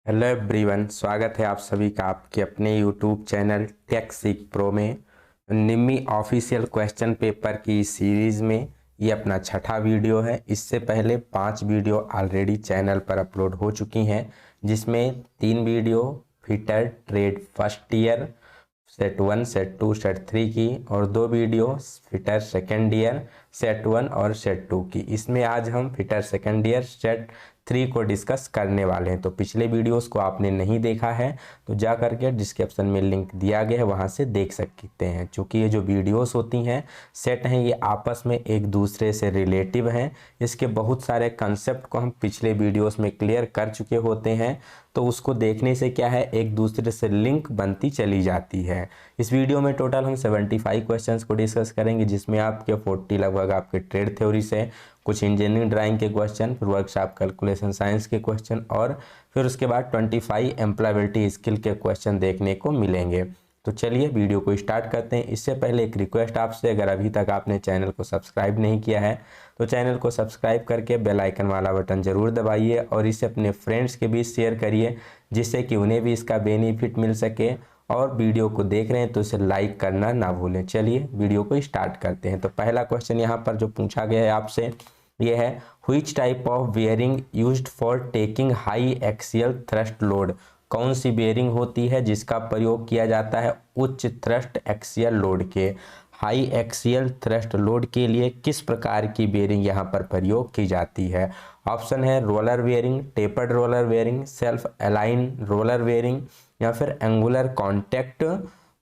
Hello everyone, स्वागत है आप सभी का आपके अपने यूट्यूब चैनल टेक सीख प्रो में निम्मी ऑफिशियल क्वेश्चन पेपर की सीरीज़ में ये अपना छठा वीडियो है। इससे पहले 5 वीडियो ऑलरेडी चैनल पर अपलोड हो चुकी हैं, जिसमें 3 video fitter trade first year set 1 set 2 set 3 की और 2 video fitter second year set 1 और सेट 2 की। इसमें आज हम फिटर सेकेंड ईयर सेट 3 को डिस्कस करने वाले हैं। तो पिछले वीडियोस को आपने नहीं देखा है तो जा करके डिस्क्रिप्शन में लिंक दिया गया है, वहां से देख सकते हैं। क्योंकि ये जो वीडियोस होती हैं सेट हैं, ये आपस में एक दूसरे से रिलेटिव हैं। इसके बहुत सारे कंसेप्ट को हम पिछले वीडियोस में क्लियर कर चुके होते हैं, तो उसको देखने से क्या है, एक दूसरे से लिंक बनती चली जाती है। इस वीडियो में टोटल हम 75 क्वेश्चंस को डिस्कस करेंगे, जिसमें आपके 40 लगभग आपके ट्रेड थ्योरी से, कुछ इंजीनियरिंग ड्राइंग के क्वेश्चन, फिर वर्कशॉप कैलकुलेशन साइंस के क्वेश्चन और फिर उसके बाद 25 एम्प्लॉयबिलिटी स्किल के क्वेश्चन देखने को मिलेंगे। तो चलिए वीडियो को स्टार्ट करते हैं। इससे पहले एक रिक्वेस्ट आपसे, अगर अभी तक आपने चैनल को सब्सक्राइब नहीं किया है तो चैनल को सब्सक्राइब करके बेल आइकन वाला बटन ज़रूर दबाइए और इसे अपने फ्रेंड्स के बीच शेयर करिए, जिससे कि उन्हें भी इसका बेनिफिट मिल सके। और वीडियो को देख रहे हैं तो इसे लाइक करना ना भूलें। चलिए वीडियो को स्टार्ट करते हैं। तो पहला क्वेश्चन यहाँ पर जो पूछा गया है आपसे, ये है which type of bearing used for taking high axial thrust load. कौन सी बेयरिंग होती है जिसका प्रयोग किया जाता है उच्च थ्रस्ट एक्सियल लोड के, हाई एक्सियल थ्रस्ट लोड के लिए किस प्रकार की बेयरिंग यहाँ पर प्रयोग की जाती है। ऑप्शन है roller bearing, tapered roller bearing, self align roller bearing या फिर एंगुलर कॉन्टैक्ट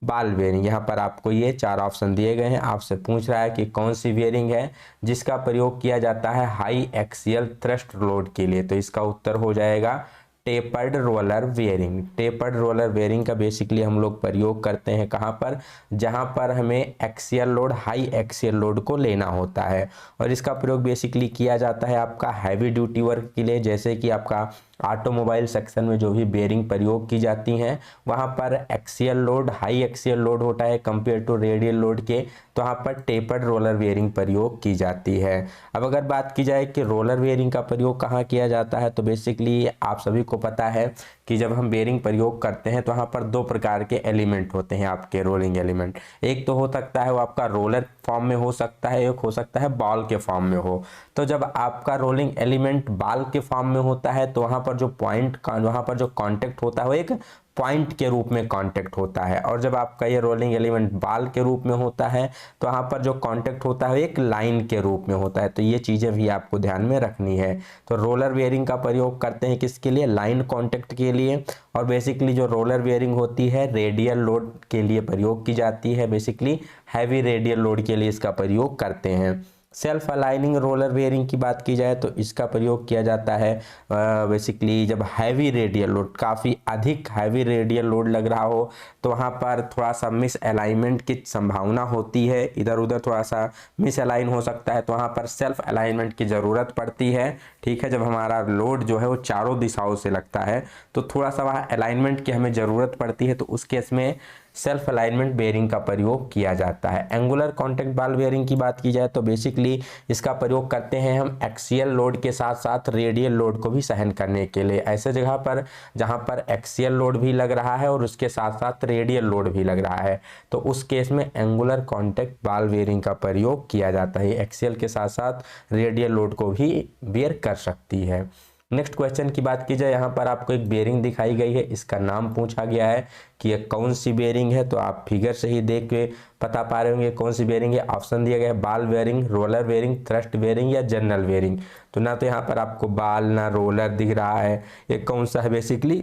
बाल बेयरिंग। यहाँ पर आपको ये 4 ऑप्शन दिए गए हैं। आपसे पूछ रहा है कि कौन सी बेयरिंग है जिसका प्रयोग किया जाता है हाई एक्सियल थ्रस्ट लोड के लिए। तो इसका उत्तर हो जाएगा tapered roller bearing. Tapered roller bearing का बेसिकली हम लोग प्रयोग करते हैं कहाँ पर, जहाँ पर हमें axial load, high axial load को लेना होता है। और इसका प्रयोग बेसिकली किया जाता है आपका हैवी ड्यूटी वर्क के लिए, जैसे कि आपका ऑटोमोबाइल सेक्शन में जो भी बेयरिंग प्रयोग की जाती हैं वहाँ पर axial load, high axial load होता है कंपेयर टू रेडियल लोड के, तो वहाँ पर टेपर्ड रोलर बेयरिंग प्रयोग की जाती है। अब अगर बात की जाए कि रोलर बेयरिंग का प्रयोग कहाँ किया जाता है, तो बेसिकली आप सभी को पता है कि जब हम बेयरिंग प्रयोग करते हैं तो वहाँ पर 2 प्रकार के एलिमेंट होते हैं आपके रोलिंग एलिमेंट। एक तो हो सकता है वो आपका रोलर फॉर्म में हो सकता है, एक हो सकता है बॉल के फॉर्म में हो। तो जब आपका रोलिंग एलिमेंट बॉल के फॉर्म में होता है तो वहाँ पर जो पॉइंट, वहाँ पर जो कॉन्टेक्ट होता है वो एक पॉइंट के रूप में कांटेक्ट होता है। और जब आपका ये रोलिंग एलिमेंट बाल के रूप में होता है तो वहाँ पर जो कांटेक्ट होता है एक लाइन के रूप में होता है। तो ये चीज़ें भी आपको ध्यान में रखनी है। तो रोलर बेयरिंग का प्रयोग करते हैं किसके लिए, लाइन कांटेक्ट के लिए। और बेसिकली जो रोलर बेयरिंग होती है रेडियल लोड के लिए प्रयोग की जाती है, बेसिकली हैवी रेडियल लोड के लिए इसका प्रयोग करते हैं। सेल्फ अलाइनिंग रोलर बेयरिंग की बात की जाए तो इसका प्रयोग किया जाता है बेसिकली जब हैवी रेडियल लोड, काफ़ी अधिक हैवी रेडियल लोड लग रहा हो तो वहाँ पर थोड़ा सा मिस अलाइनमेंट की संभावना होती है, इधर उधर थोड़ा सा मिस अलाइन हो सकता है, तो वहाँ पर सेल्फ अलाइनमेंट की ज़रूरत पड़ती है। ठीक है, जब हमारा लोड जो है वो चारों दिशाओं से लगता है तो थोड़ा सा वहाँ अलाइनमेंट की हमें ज़रूरत पड़ती है, तो उस केस में सेल्फ अलाइनमेंट बेयरिंग का प्रयोग किया जाता है। एंगुलर कॉन्टैक्ट बाल बेयरिंग की बात की जाए तो बेसिकली इसका प्रयोग करते हैं हम एक्सियल लोड के साथ साथ रेडियल लोड को भी सहन करने के लिए, ऐसे जगह पर जहां पर एक्सियल लोड भी लग रहा है और उसके साथ साथ रेडियल लोड भी लग रहा है, तो उस केस में एंगुलर कॉन्टैक्ट बाल बेयरिंग का प्रयोग किया जाता है। एक्सियल के साथ साथ रेडियल लोड को भी बेयर कर सकती है। नेक्स्ट क्वेश्चन की बात की जाए, यहाँ पर आपको एक बेयरिंग दिखाई गई है, इसका नाम पूछा गया है कि ये कौन सी बेयरिंग है। तो आप फिगर से ही देख के बता पा रहे होंगे कौन सी बेयरिंग है। ऑप्शन दिया गया है बाल bearing, roller bearing, thrust bearing या जनरल बेयरिंग। तो ना तो यहाँ पर आपको बाल ना रोलर दिख रहा है, ये कौन सा है बेसिकली,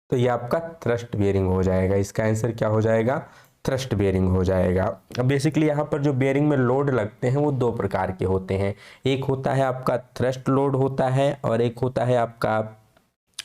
तो ये आपका थ्रस्ट बेयरिंग हो जाएगा। इसका आंसर क्या हो जाएगा, थ्रस्ट बेयरिंग हो जाएगा। अब बेसिकली यहाँ पर जो बेयरिंग में लोड लगते हैं वो 2 प्रकार के होते हैं। एक होता है आपका थ्रस्ट लोड होता है और एक होता है आपका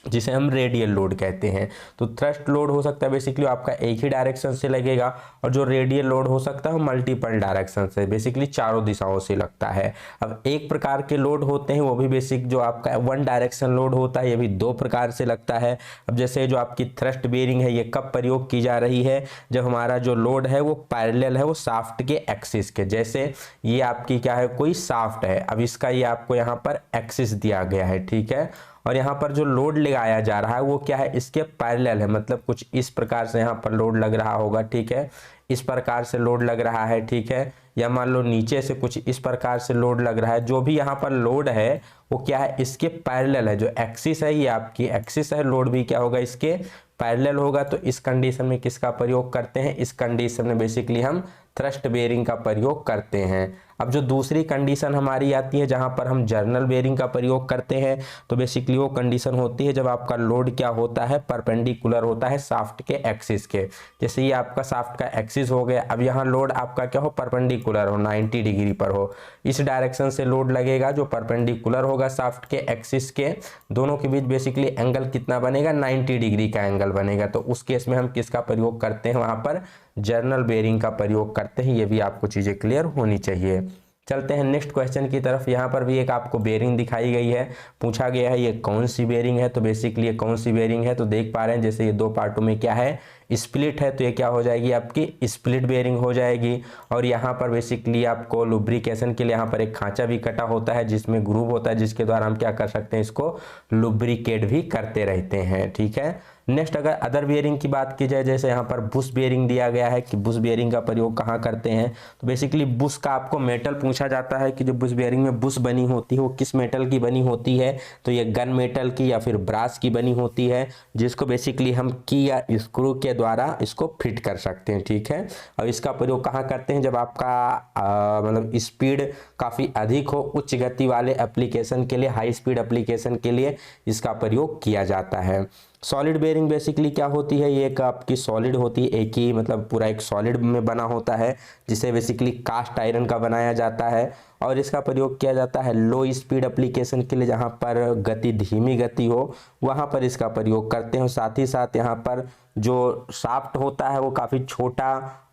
जिसे हम रेडियल लोड कहते हैं। तो थ्रस्ट लोड हो सकता है बेसिकली आपका एक ही डायरेक्शन से लगेगा, और जो रेडियल लोड हो सकता है मल्टीपल डायरेक्शन से, बेसिकली चारों दिशाओं से लगता है। अब एक प्रकार के लोड होते हैं वो भी बेसिक जो आपका 1 डायरेक्शन लोड होता है, ये भी 2 प्रकार से लगता है। अब जैसे जो आपकी थ्रस्ट बेयरिंग है ये कब प्रयोग की जा रही है, जब हमारा जो लोड है वो पैरेलल है वो शाफ्ट के एक्सिस के, जैसे ये आपकी क्या है कोई शाफ्ट है, अब इसका ये आपको यहाँ पर एक्सिस दिया गया है, ठीक है, और यहाँ पर जो लोड लगाया जा रहा है वो क्या है, इसके पैरेलल है, मतलब कुछ इस प्रकार से यहाँ पर लोड लग रहा होगा, ठीक है, इस प्रकार से लोड लग रहा है, ठीक है, या मान लो नीचे से कुछ इस प्रकार से लोड लग रहा है। जो भी यहाँ पर लोड है वो क्या है, इसके पैरेलल है, जो एक्सिस है ये आपकी एक्सिस है, लोड भी क्या होगा, इसके पैरेलल होगा। तो इस कंडीशन में किसका प्रयोग करते हैं, इस कंडीशन में बेसिकली हम थ्रस्ट बेयरिंग का प्रयोग करते हैं। अब जो दूसरी कंडीशन हमारी आती है जहां पर हम जर्नल बेयरिंग का प्रयोग करते हैं, तो बेसिकली वो कंडीशन होती है जब आपका लोड क्या होता है, परपेंडिकुलर होता है शाफ्ट के एक्सिस के। जैसे ये आपका शाफ्ट का एक्सिस हो गया, अब यहाँ लोड आपका क्या हो, परपेंडिकुलर हो, 90 डिग्री पर हो, इस डायरेक्शन से लोड लगेगा जो परपेंडिकुलर होगा शाफ्ट के एक्सिस के, दोनों के बीच बेसिकली एंगल कितना बनेगा, 90 डिग्री का एंगल बनेगा। तो उस केस में हम किसका प्रयोग करते हैं, वहां पर जर्नल बेयरिंग का प्रयोग करते हैं। ये भी आपको चीजें क्लियर होनी चाहिए। चलते हैं नेक्स्ट क्वेश्चन की तरफ। यहाँ पर भी एक आपको बेयरिंग दिखाई गई है, पूछा गया है ये कौन सी बेयरिंग है। तो बेसिकली ये कौन सी बेयरिंग है, तो देख पा रहे हैं जैसे ये दो पार्टों में क्या है, स्प्लिट है, तो ये क्या हो जाएगी, आपकी स्प्लिट बेयरिंग हो जाएगी। और यहाँ पर बेसिकली आपको लुब्रिकेशन के लिए यहाँ पर एक खांचा भी कटा होता है जिसमें ग्रूव होता है, जिसके द्वारा हम क्या कर सकते हैं, इसको लुब्रिकेट भी करते रहते हैं, ठीक है। नेक्स्ट अगर अदर बेयरिंग की बात की जाए, जैसे यहाँ पर बुश बेयरिंग दिया गया है कि बुश बेयरिंग का प्रयोग कहाँ करते हैं, तो बेसिकली बुश का आपको मेटल पूछा जाता है कि जो बुश बेयरिंग में बुश बनी होती है वो किस मेटल की बनी होती है, तो ये गन मेटल की या फिर ब्रास की बनी होती है, जिसको बेसिकली हम की या स्क्रू के द्वारा इसको फिट कर सकते हैं, ठीक है। और इसका प्रयोग कहाँ करते हैं, जब आपका मतलब स्पीड काफ़ी अधिक हो, उच्च गति वाले एप्लीकेशन के लिए, हाई स्पीड एप्लीकेशन के लिए इसका प्रयोग किया जाता है। सॉलिड बेयरिंग बेसिकली क्या होती है, ये एक आपकी सॉलिड होती है, एक ही मतलब पूरा एक सॉलिड में बना होता है, जिसे बेसिकली कास्ट आयरन का बनाया जाता है और इसका प्रयोग किया जाता है लो स्पीड एप्लीकेशन के लिए, जहाँ पर गति धीमी गति हो वहाँ पर इसका प्रयोग करते हैं। साथ ही साथ यहाँ पर जो शाफ्ट होता है वो काफ़ी छोटा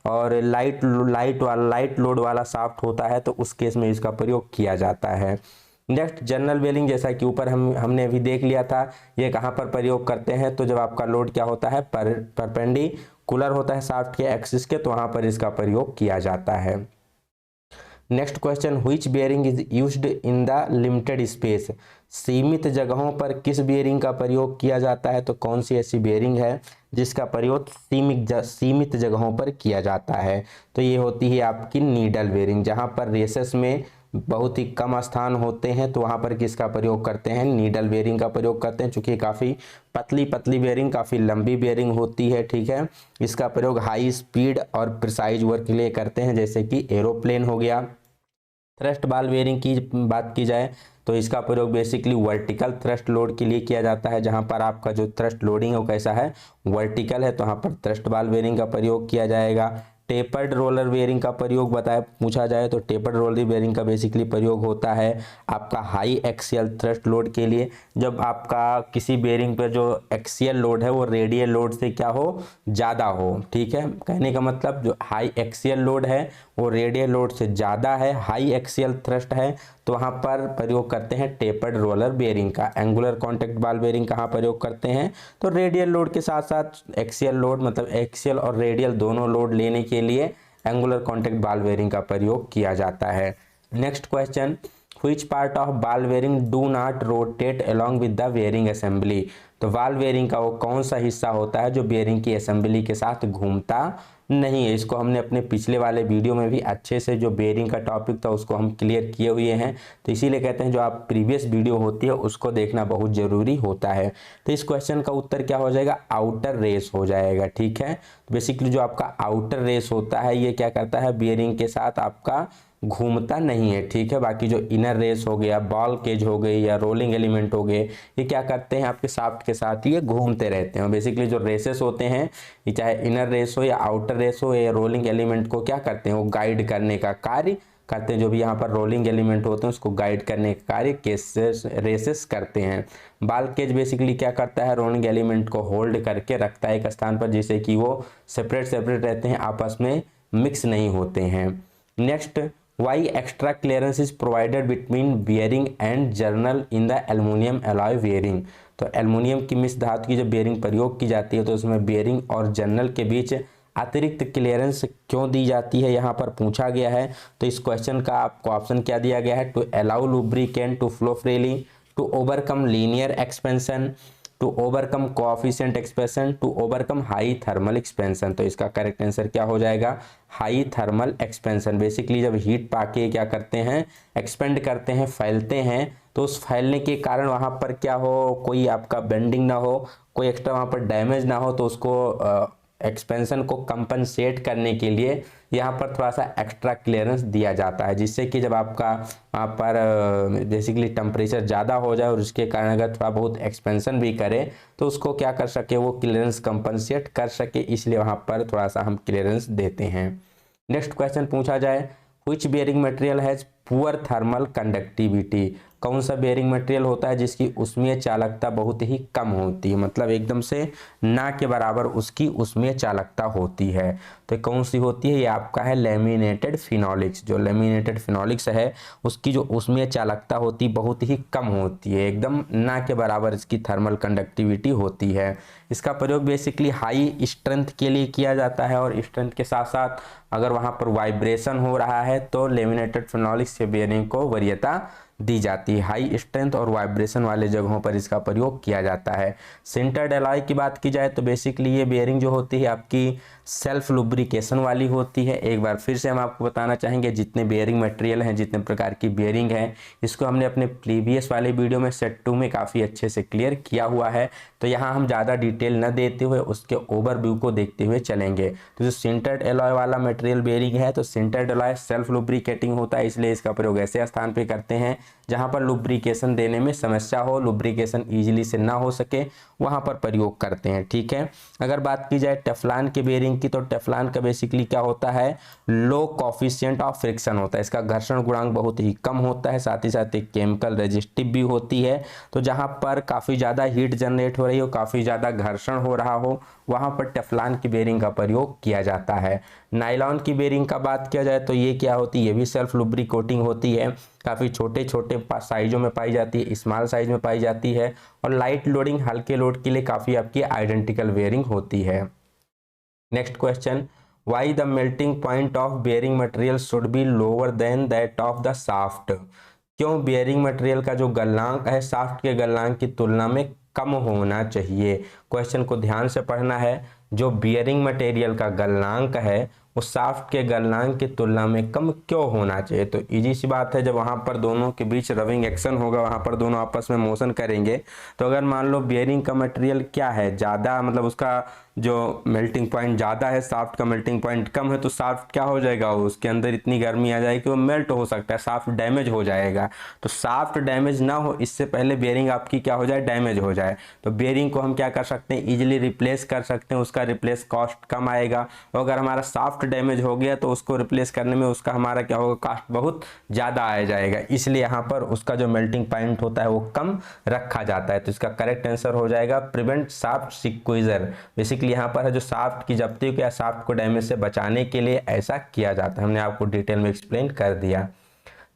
और लाइट लोड वाला शाफ्ट होता है, तो उस केस में इसका प्रयोग किया जाता है। नेक्स्ट जर्नल बेयरिंग, जैसा कि ऊपर हमने अभी देख लिया था, ये कहाँ पर प्रयोग करते हैं, तो जब आपका लोड क्या होता है, परपेंडिकुलर होता है शाफ्ट के एक्सिस के, तो वहाँ पर इसका प्रयोग किया जाता है। Next question, which bearing is used in the limited space, सीमित जगहों पर किस बेयरिंग का प्रयोग किया जाता है, तो कौन सी ऐसी बेयरिंग है जिसका प्रयोग सीमित जगहों पर किया जाता है, तो ये होती है आपकी नीडल बेयरिंग। जहां पर रेसेस में बहुत ही कम स्थान होते हैं तो वहां पर किसका प्रयोग करते हैं, नीडल बेयरिंग का प्रयोग करते हैं, चूंकि काफ़ी पतली बेयरिंग, काफ़ी लंबी बेयरिंग होती है, ठीक है। इसका प्रयोग हाई स्पीड और प्रिसाइज वर्क के लिए करते हैं, जैसे कि एरोप्लेन हो गया। थ्रस्ट बाल बेयरिंग की बात की जाए तो इसका प्रयोग बेसिकली वर्टिकल थ्रस्ट लोड के लिए किया जाता है, जहां पर आपका जो थ्रस्ट लोडिंग है वो कैसा है, वर्टिकल है, तो वहां पर थ्रस्ट बाल बेयरिंग का प्रयोग किया जाएगा। टेपर्ड रोलर बेयरिंग का प्रयोग पूछा जाए तो टेपर्ड रोलर बेयरिंग का बेसिकली प्रयोग होता है आपका हाई एक्सियल थ्रस्ट लोड के लिए, जब आपका किसी बेयरिंग पर जो एक्सियल लोड है वो रेडियल लोड से क्या हो, ज़्यादा हो, ठीक है। कहने का मतलब जो हाई एक्सियल लोड है वो रेडियल लोड से ज़्यादा है, हाई एक्सियल थ्रस्ट है, तो वहाँ पर प्रयोग करते हैं टेपर्ड रोलर बेयरिंग का। एंगुलर कॉन्टैक्ट बाल बेयरिंग कहाँ प्रयोग करते हैं, तो रेडियल लोड के साथ साथ एक्सियल लोड, मतलब एक्सियल और रेडियल दोनों लोड लेने के लिए एंगुलर कॉन्टैक्ट बाल बेयरिंग का प्रयोग किया जाता है। Next question, which part of ball bearing do not rotate along with the bearing assembly, तो बॉल बेयरिंग का वो कौन सा हिस्सा होता है जो बेयरिंग की असेंबली के साथ घूमता नहीं है। इसको हमने अपने पिछले वाले वीडियो में भी अच्छे से, जो बेयरिंग का टॉपिक था उसको हम क्लियर किए हुए हैं, तो इसीलिए कहते हैं जो आप प्रीवियस वीडियो होती है उसको देखना बहुत ज़रूरी होता है। तो इस क्वेश्चन का उत्तर क्या हो जाएगा, आउटर रेस हो जाएगा, ठीक है। तो बेसिकली जो आपका आउटर रेस होता है ये क्या करता है, बेयरिंग के साथ आपका घूमता नहीं है, ठीक है। बाकी जो इनर रेस हो गया, बॉल केज हो गई या रोलिंग एलिमेंट हो गए, ये क्या करते हैं, आपके शाफ्ट के साथ ये घूमते रहते हैं। बेसिकली जो रेसेस होते हैं, ये चाहे इनर रेस हो या आउटर रेस हो, या रोलिंग एलिमेंट को क्या करते हैं, वो गाइड करने का कार्य करते हैं। जो भी यहाँ पर रोलिंग एलिमेंट होते हैं उसको गाइड करने का कार्य रेसेस करते हैं। बॉल केज बेसिकली क्या करता है, रोलिंग एलिमेंट को होल्ड करके रखता है एक स्थान पर, जिससे कि वो सेपरेट रहते हैं, आपस में मिक्स नहीं होते हैं। Next, why extra clearance is provided between bearing and journal in the aluminium alloy bearing, तो एल्युमिनियम की मिश्र धातु की जब बेयरिंग प्रयोग की जाती है तो उसमें बेयरिंग और जर्नल के बीच अतिरिक्त क्लियरेंस क्यों दी जाती है, यहाँ पर पूछा गया है। तो इस क्वेश्चन का आपको ऑप्शन क्या दिया गया है, to allow lubricant to flow freely, to overcome linear expansion, to overcome coefficient expansion, to overcome high thermal expansion. तो इसका करेक्ट आंसर क्या हो जाएगा, हाई थर्मल एक्सपेंशन। बेसिकली जब हीट पाके क्या करते हैं, एक्सपेंड करते हैं, फैलते हैं, तो उस फैलने के कारण वहाँ पर क्या हो, कोई आपका बेंडिंग ना हो, कोई एक्स्ट्रा वहाँ पर डैमेज ना हो, तो उसको एक्सपेंशन को कंपनसेट करने के लिए यहाँ पर थोड़ा सा एक्स्ट्रा क्लियरेंस दिया जाता है, जिससे कि जब आपका वहाँ पर बेसिकली टेम्परेचर ज़्यादा हो जाए और उसके कारण अगर थोड़ा बहुत एक्सपेंशन भी करे तो उसको क्या कर सके, वो क्लियरेंस कंपनसेट कर सके, इसलिए वहाँ पर थोड़ा सा हम क्लियरेंस देते हैं। नेक्स्ट क्वेश्चन पूछा जाए, which bearing material has poor thermal conductivity. कौन सा बेयरिंग मटेरियल होता है जिसकी ऊष्मीय चालकता बहुत ही कम होती है, मतलब एकदम से ना के बराबर उसकी ऊष्मीय चालकता होती है। तो कौन सी होती है, ये आपका है लैमिनेटेड फिनोलिक्स। जो लैमिनेटेड फिनोलिक्स है उसकी जो ऊष्मीय चालकता होती है बहुत ही कम होती है, एकदम ना के बराबर इसकी थर्मल कंडक्टिविटी होती है। इसका प्रयोग बेसिकली हाई स्ट्रेंथ के लिए किया जाता है, और स्ट्रेंथ के साथ साथ अगर वहाँ पर वाइब्रेशन हो रहा है तो लैमिनेटेड फिनोलिक्स के बेयरिंग को वरीयता दी जाती है। हाई स्ट्रेंथ और वाइब्रेशन वाले जगहों पर इसका प्रयोग किया जाता है। सिंटर्ड एलॉय की बात की जाए तो बेसिकली ये बेयरिंग जो होती है आपकी सेल्फ लुब्रिकेशन वाली होती है। एक बार फिर से हम आपको बताना चाहेंगे, जितने बेयरिंग मटेरियल हैं, जितने प्रकार की बेयरिंग है, इसको हमने अपने प्रीवियस वाले वीडियो में सेट 2 में काफ़ी अच्छे से क्लियर किया हुआ है। तो यहाँ हम ज़्यादा डिटेल न देते हुए उसके ओवरव्यू को देखते हुए चलेंगे। तो जो सिंटर्ड एलॉय वाला मटेरियल बेयरिंग है, तो सिंटर्ड एलॉय सेल्फ लुब्रिकेटिंग होता है, इसलिए इसका प्रयोग ऐसे स्थान पे करते हैं जहाँ पर लुब्रिकेशन देने में समस्या हो, लुब्रिकेशन इजीली से ना हो सके, वहाँ पर प्रयोग करते हैं। ठीक है। अगर बात की जाए टेफ्लॉन के बेयरिंग की, तो टेफ्लॉन का बेसिकली क्या होता है, लो कोफिशिएंट ऑफ फ्रिक्शन होता है, इसका घर्षण गुणांक बहुत ही कम होता है, साथ ही साथ एक केमिकल रेजिस्टिव भी होती है। तो जहाँ पर काफ़ी ज़्यादा हीट जनरेट हो रही हो, काफ़ी ज़्यादा घर्षण हो रहा हो, वहाँ पर टेफ्लॉन की बेयरिंग का प्रयोग किया जाता है। नायलॉन की बेयरिंग का बात किया जाए तो ये क्या होती है, ये भी सेल्फ लुब्रिकेटिंग होती है, काफ़ी छोटे छोटे साइजों में पाई जाती है, स्मॉल साइज में पाई जाती है, और लाइट लोडिंग, हल्के लोड के लिए काफ़ी आपकी आइडेंटिकल बेयरिंग होती है। Next question, why the melting point of bearing material should be lower than that of the shaft. क्यों बेयरिंग मटेरियल का जो गलनांक है शाफ्ट के गलनांक की तुलना में कम होना चाहिए। क्वेश्चन को ध्यान से पढ़ना है। जो बेयरिंग मटेरियल का गलनांक है वो शाफ्ट के गलनांक की तुलना में कम क्यों होना चाहिए। तो इजी सी बात है, जब वहाँ पर दोनों के बीच रबिंग एक्शन होगा, वहाँ पर दोनों आपस में मोशन करेंगे, तो अगर मान लो बेयरिंग का मटेरियल क्या है ज़्यादा, मतलब उसका जो मेल्टिंग पॉइंट ज़्यादा है, शाफ्ट का मेल्टिंग पॉइंट कम है, तो शाफ्ट क्या हो जाएगा, उसके अंदर इतनी गर्मी आ जाएगी कि वो मेल्ट हो सकता है, शाफ्ट डैमेज हो जाएगा। तो शाफ्ट डैमेज ना हो इससे पहले बेयरिंग आपकी क्या हो जाए, डैमेज हो जाए, तो बेयरिंग को हम क्या कर सकते हैं, इजीली रिप्लेस कर सकते हैं, उसका रिप्लेस कॉस्ट कम आएगा। और अगर हमारा शाफ्ट डैमेज हो गया तो उसको रिप्लेस करने में उसका हमारा क्या होगा, कॉस्ट बहुत ज़्यादा आ जाएगा, इसलिए यहाँ पर उसका जो मेल्टिंग पॉइंट होता है वो कम रखा जाता है। तो इसका करेक्ट आंसर हो जाएगा प्रिवेंट शाफ्ट सिक्वीजर। बेसिकली यहाँ पर है जो शाफ्ट की जब्ती को या शाफ्ट को डैमेज से बचाने के लिए ऐसा किया जाता है, हमने आपको डिटेल में एक्सप्लेन कर दिया।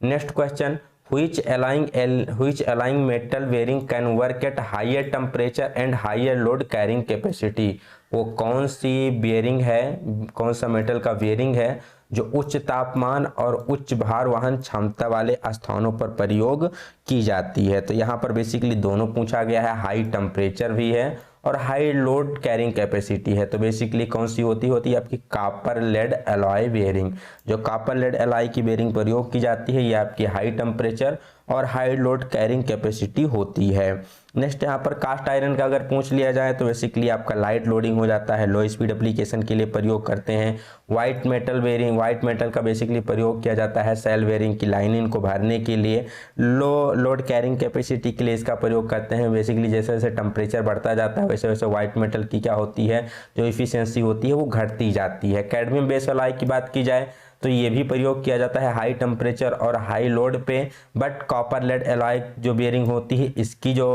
Next question, which alloying metal bearing can work at higher temperature and higher load carrying capacity। वो कौन सी बेयरिंग है, कौन सा मेटल का बेयरिंग है जो उच्च तापमान और उच्च भार वहन क्षमता वाले स्थानों पर प्रयोग की जाती है। तो यहाँ पर बेसिकली दोनों पूछा गया है, हाई टेम्परेचर भी है और हाई लोड कैरिंग कैपेसिटी है। तो बेसिकली कौन सी होती है आपकी कॉपर लेड एलॉय बेयरिंग। जो कॉपर लेड एलॉय की बेयरिंग प्रयोग की जाती है ये आपकी हाई टेम्परेचर और हाई लोड कैरिंग कैपेसिटी होती है। नेक्स्ट यहाँ पर कास्ट आयरन का अगर पूछ लिया जाए तो बेसिकली आपका लाइट लोडिंग हो जाता है, लो स्पीड एप्लीकेशन के लिए प्रयोग करते हैं। White metal bearing, white metal का बेसिकली प्रयोग किया जाता है सेल बेयरिंग की लाइनिंग को भरने के लिए। लो लोड कैरिंग कैपेसिटी के लिए इसका प्रयोग करते हैं। बेसिकली जैसे जैसे टेम्परेचर बढ़ता जाता है वैसे वैसे वाइट मेटल की क्या होती है, जो इफिशियंसी होती है वो घटती जाती है। कैडमियम बेस एलॉय की बात की जाए तो ये भी प्रयोग किया जाता है हाई टेम्परेचर और हाई लोड पे, बट कॉपर लेड एलॉय जो बेयरिंग होती है इसकी जो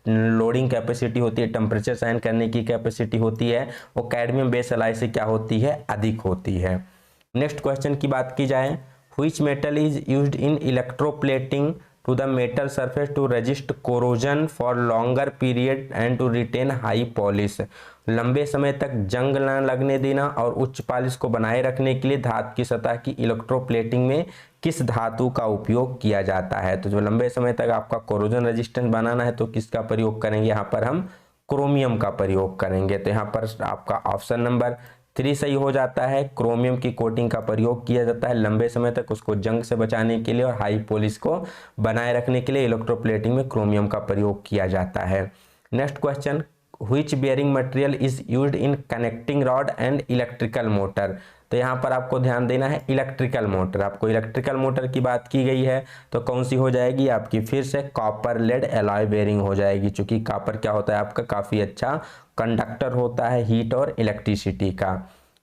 लोडिंग कैपेसिटी होती है, टेम्परेचर सहन करने की कैपेसिटी होती है, वो कैडमियम बेस एलॉय से क्या होती है, अधिक होती है। नेक्स्ट क्वेश्चन की बात की जाए, which metal is used in electroplating to the metal surface to resist corrosion for longer period and to retain high polish. लंबे समय तक जंग न लगने देना और उच्च पॉलिश को बनाए रखने के लिए धातु की सतह की इलेक्ट्रोप्लेटिंग में किस धातु का उपयोग किया जाता है। तो जो लंबे समय तक आपका कोरोजन रेजिस्टेंस बनाना है तो किसका प्रयोग करेंगे, यहाँ पर हम क्रोमियम का प्रयोग करेंगे। तो यहाँ पर आपका ऑप्शन नंबर 3 सही हो जाता है। क्रोमियम की कोटिंग का प्रयोग किया जाता है लंबे समय तक उसको जंग से बचाने के लिए और हाई पॉलिश को बनाए रखने के लिए इलेक्ट्रोप्लेटिंग में क्रोमियम का प्रयोग किया जाता है। Next question, which bearing material is used in connecting rod and electrical motor. तो यहाँ पर आपको ध्यान देना है इलेक्ट्रिकल मोटर, आपको इलेक्ट्रिकल मोटर की बात की गई है तो कौन सी हो जाएगी आपकी, फिर से कॉपर लेड एलॉय बेयरिंग हो जाएगी, क्योंकि कॉपर क्या होता है आपका काफ़ी अच्छा कंडक्टर होता है हीट और इलेक्ट्रिसिटी का।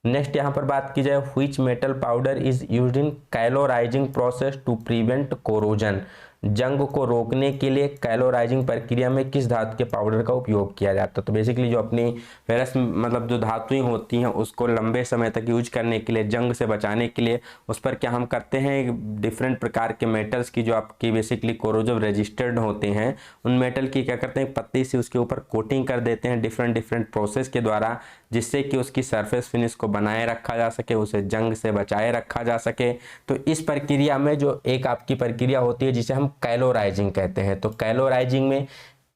नेक्स्ट यहाँ पर बात की जाए, which metal powder is used in calorising process to prevent corrosion. जंग को रोकने के लिए कैलोराइजिंग प्रक्रिया में किस धातु के पाउडर का उपयोग किया जाता है। तो बेसिकली जो अपनी फेरस मतलब जो धातुएं होती हैं उसको लंबे समय तक यूज करने के लिए, जंग से बचाने के लिए उस पर क्या हम करते हैं, डिफरेंट प्रकार के मेटल्स की जो आपकी बेसिकली कोरोजन रजिस्टर्ड होते हैं उन मेटल की क्या करते हैं पत्ती से उसके ऊपर कोटिंग कर देते हैं डिफरेंट प्रोसेस के द्वारा, जिससे कि उसकी सरफेस फिनिश को बनाए रखा जा सके, उसे जंग से बचाए रखा जा सके। तो इस प्रक्रिया में जो एक आपकी प्रक्रिया होती है जिसे हम कैलोराइजिंग कहते हैं। तो कैलोराइजिंग में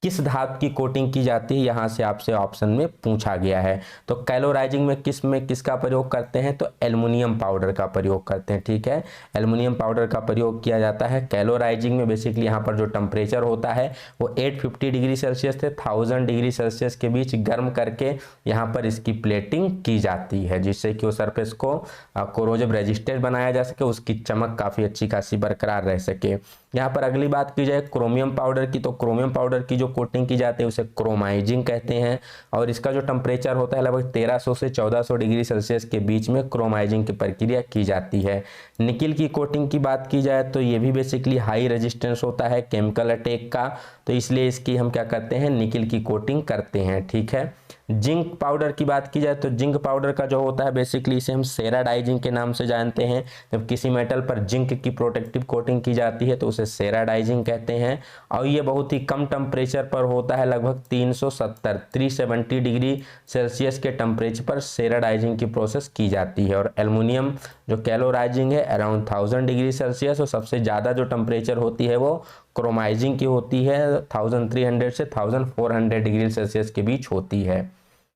किस धातु की कोटिंग की जाती है, यहाँ से आपसे ऑप्शन में पूछा गया है। तो कैलोराइजिंग में किसका प्रयोग करते हैं, तो एल्युमिनियम पाउडर का प्रयोग करते हैं। ठीक है, एल्युमिनियम पाउडर का प्रयोग किया जाता है कैलोराइजिंग में। बेसिकली यहाँ पर जो टेम्परेचर होता है वो 850 डिग्री सेल्सियस से 1000 डिग्री सेल्सियस के बीच गर्म करके यहाँ पर इसकी प्लेटिंग की जाती है, जिससे कि वो सरफेस को कोरोजिव रेजिस्टेंट बनाया जा सके, उसकी चमक काफ़ी अच्छी खासी बरकरार रह सके। यहाँ पर अगली बात की जाए क्रोमियम पाउडर की, तो क्रोमियम पाउडर की जो कोटिंग की जाती है उसे क्रोमाइजिंग कहते हैं और इसका जो टेम्परेचर होता है लगभग 1300 से 1400 डिग्री सेल्सियस के बीच में क्रोमाइजिंग की प्रक्रिया की जाती है। निकिल की कोटिंग की बात की जाए तो ये भी बेसिकली हाई रेजिस्टेंस होता है केमिकल अटैक का, तो इसलिए इसकी हम क्या करते हैं, निकिल की कोटिंग करते हैं। ठीक है, जिंक पाउडर की बात की जाए तो जिंक पाउडर का जो होता है बेसिकली इसे हम सेराडाइजिंग के नाम से जानते हैं। जब किसी मेटल पर जिंक की प्रोटेक्टिव कोटिंग की जाती है तो उसे सेराडाइजिंग कहते हैं और ये बहुत ही कम टेम्परेचर पर होता है, लगभग 370 डिग्री सेल्सियस के टेम्परेचर पर सेराडाइजिंग की प्रोसेस की जाती है। और एल्युमिनियम जो कैलोराइजिंग है अराउंड 1000 डिग्री सेल्सियस और सबसे ज़्यादा जो टेम्परेचर होती है वो क्रोमाइजिंग की होती है 1300 से 1400 डिग्री सेल्सियस के बीच होती है।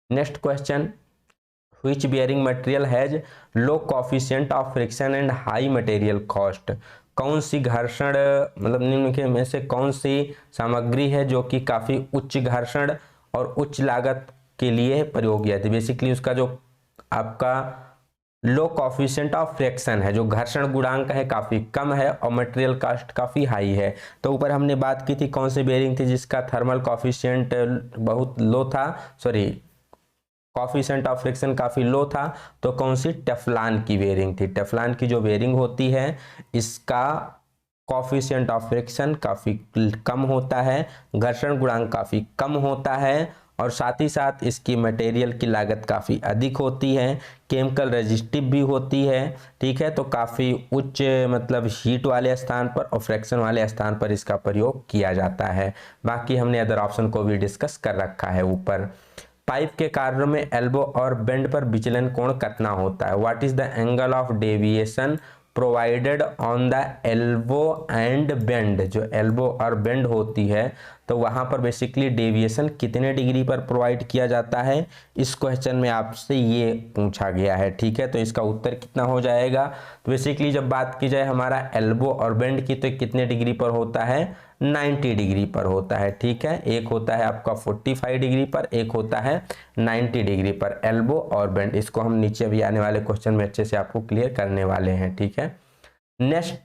Next question, which bearing material has low coefficient of friction and high material cost. कौन सी घर्षण मतलब निम्न के में से कौन सी सामग्री है जो कि काफ़ी उच्च घर्षण और उच्च लागत के लिए प्रयोग किया जाती है। बेसिकली उसका जो आपका लो कोफिशिएंट ऑफ फ्रिक्शन है, जो घर्षण गुणांक है काफ़ी कम है और मटेरियल कास्ट काफ़ी हाई है। तो ऊपर हमने बात की थी कौन सी बेयरिंग थी जिसका थर्मल कोफिशिएंट बहुत लो था, सॉरी कोफिशिएंट ऑफ फ्रिक्शन काफ़ी लो था, तो कौन सी, टेफ्लॉन की बेयरिंग थी। टेफ्लॉन की जो बेयरिंग होती है इसका कोफिशिएंट ऑफ फ्रिक्शन काफ़ी कम होता है, घर्षण गुणांक काफ़ी कम होता है और साथ ही साथ इसकी मटेरियल की लागत काफ़ी अधिक होती है, केमिकल रेजिस्टिव भी होती है। ठीक है, तो काफ़ी उच्च मतलब हीट वाले स्थान पर और फ्रैक्शन वाले स्थान पर इसका प्रयोग किया जाता है। बाकी हमने अदर ऑप्शन को भी डिस्कस कर रखा है ऊपर। पाइप के कार्यों में एल्बो और बेंड पर विचलन कोण कितना होता है। What is the angle of deviation provided on the elbow and bend. जो एल्बो और बेंड होती है तो वहां पर बेसिकली डेविएशन कितने डिग्री पर प्रोवाइड किया जाता है, इस क्वेश्चन में आपसे ये पूछा गया है। ठीक है, तो इसका उत्तर कितना हो जाएगा, तो बेसिकली जब बात की जाए हमारा एल्बो और बेंड की तो कितने डिग्री पर होता है, 90 डिग्री पर होता है। ठीक है, एक होता है आपका 45 डिग्री पर, एक होता है 90 डिग्री पर एल्बो और बेंड। इसको हम नीचे अभी आने वाले क्वेश्चन में अच्छे से आपको क्लियर करने वाले हैं। ठीक है, next,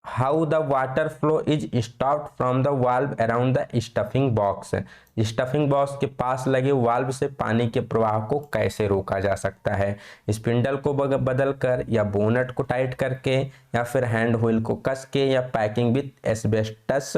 how the water flow is stopped from the valve around the stuffing box. Stuffing box के पास लगे वाल्व से पानी के प्रवाह को कैसे रोका जा सकता है। स्पिंडल को बदल कर या बोनट को टाइट करके या फिर हैंड व्हील को कस के या पैकिंग विथ एस्बेस्टस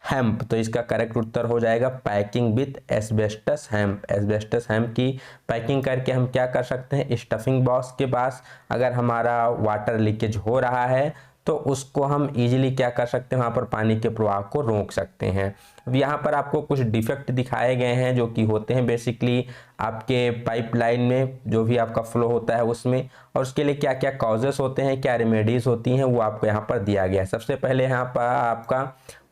हैम्प। तो इसका करेक्ट उत्तर हो जाएगा packing with asbestos hemp. Asbestos hemp की पैकिंग करके हम क्या कर सकते हैं, स्टफिंग बॉक्स के पास अगर हमारा वाटर लीकेज हो रहा है तो उसको हम इजीली क्या कर सकते हैं, वहाँ पर पानी के प्रवाह को रोक सकते हैं। अब यहाँ पर आपको कुछ डिफेक्ट दिखाए गए हैं जो कि होते हैं बेसिकली आपके पाइपलाइन में जो भी आपका फ्लो होता है उसमें, और उसके लिए क्या क्या कॉजेस होते हैं, क्या रेमेडीज होती हैं, वो आपको यहाँ पर दिया गया है। सबसे पहले यहाँ पर आपका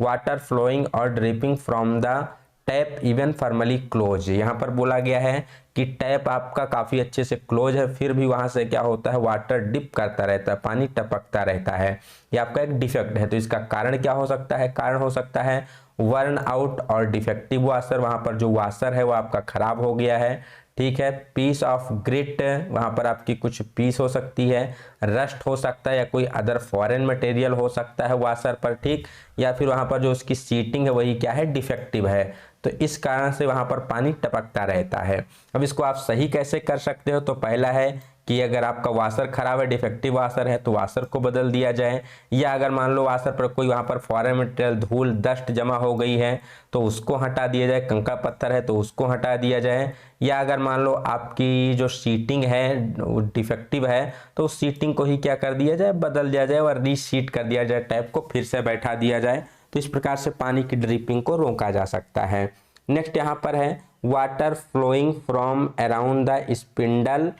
वाटर फ्लोइंग और dripping from the tap even formally close, यहाँ पर बोला गया है कि टैप आपका काफ़ी अच्छे से क्लोज है, फिर भी वहाँ से क्या होता है, वाटर डिप करता रहता है, पानी टपकता रहता है। ये आपका एक डिफेक्ट है। तो इसका कारण क्या हो सकता है, कारण हो सकता है वर्न आउट और डिफेक्टिव वाशर, वहाँ पर जो वाशर है वो आपका खराब हो गया है, ठीक है। पीस ऑफ ग्रिट, वहाँ पर आपकी कुछ पीस हो सकती है, रस्ट हो सकता है या कोई अदर फॉरेन मटेरियल हो सकता है वाशर पर, ठीक, या फिर वहाँ पर जो उसकी सीटिंग है वही क्या है, डिफेक्टिव है। तो इस कारण से वहाँ पर पानी टपकता रहता है। अब इसको आप सही कैसे कर सकते हो, तो पहला है कि अगर आपका वाशर खराब है, डिफेक्टिव वाशर है, तो वाशर को बदल दिया जाए, या अगर मान लो वाशर पर कोई वहाँ पर फॉरेन मटेरियल धूल डस्ट जमा हो गई है तो उसको हटा दिया जाए, कंकड़ पत्थर है तो उसको हटा दिया जाए, या अगर मान लो आपकी जो सीटिंग है वो डिफेक्टिव है तो उस सीटिंग को ही क्या कर दिया जाए, बदल दिया जाए और रीसीट कर दिया जाए, टैप को फिर से बैठा दिया जाए। तो इस प्रकार से पानी की ड्रिपिंग को रोका जा सकता है। नेक्स्ट यहाँ पर है water flowing from around the spindle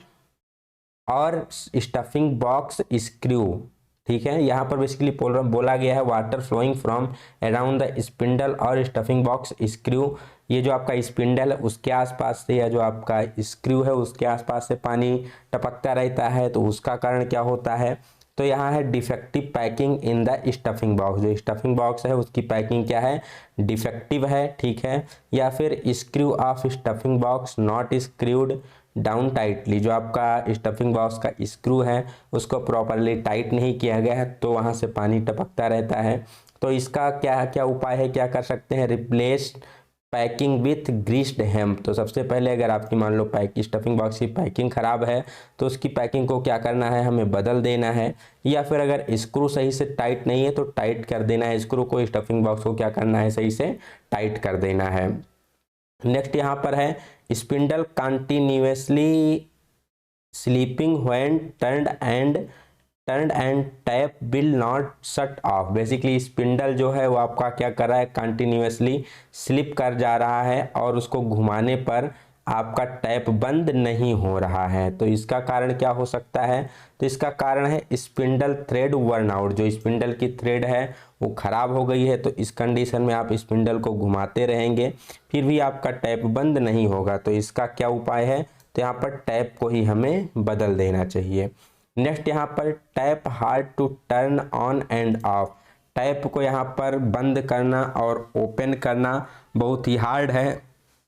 और स्टफिंग बॉक्स स्क्रू, ठीक है। यहाँ पर बेसिकली बोला गया है water flowing from around the spindle और स्टफिंग बॉक्स स्क्रू, ये जो आपका स्पिंडल है उसके आसपास से या जो आपका स्क्रू है उसके आसपास से पानी टपकता रहता है, तो उसका कारण क्या होता है, तो यहाँ है defective packing in the stuffing box, जो स्टफिंग बॉक्स है उसकी पैकिंग क्या है, डिफेक्टिव है, ठीक है। या फिर screw of stuffing box not screwed down tightly, जो आपका स्टफिंग बॉक्स का स्क्रू है उसको प्रॉपरली टाइट नहीं किया गया है तो वहाँ से पानी टपकता रहता है। तो इसका क्या क्या उपाय है, क्या कर सकते हैं, replace packing with greased hemp. तो सबसे पहले अगर आपकी मान लो स्टफिंग बॉक्स की पैकिंग खराब है तो उसकी पैकिंग को क्या करना है, हमें बदल देना है, या फिर अगर स्क्रू सही से टाइट नहीं है तो टाइट कर देना है, स्क्रू को स्टफिंग बॉक्स को क्या करना है, सही से टाइट कर देना है। नेक्स्ट यहाँ पर है spindle continuously sleeping when turned and tap will not shut off, basically spindle जो है वो आपका क्या कर रहा है, कंटिन्यूअसली स्लिप कर जा रहा है और उसको घुमाने पर आपका टैप बंद नहीं हो रहा है। तो इसका कारण क्या हो सकता है, तो इसका कारण है स्पिंडल थ्रेड वर्न आउट, जो स्पिंडल की थ्रेड है वो खराब हो गई है, तो इस कंडीशन में आप स्पिंडल को घुमाते रहेंगे फिर भी आपका टैप बंद नहीं होगा। तो इसका क्या उपाय है, तो यहाँ पर टैप को ही हमें बदल देना चाहिए। नेक्स्ट यहाँ पर tap hard to turn on and off, tap को यहाँ पर बंद करना और ओपन करना बहुत ही हार्ड है,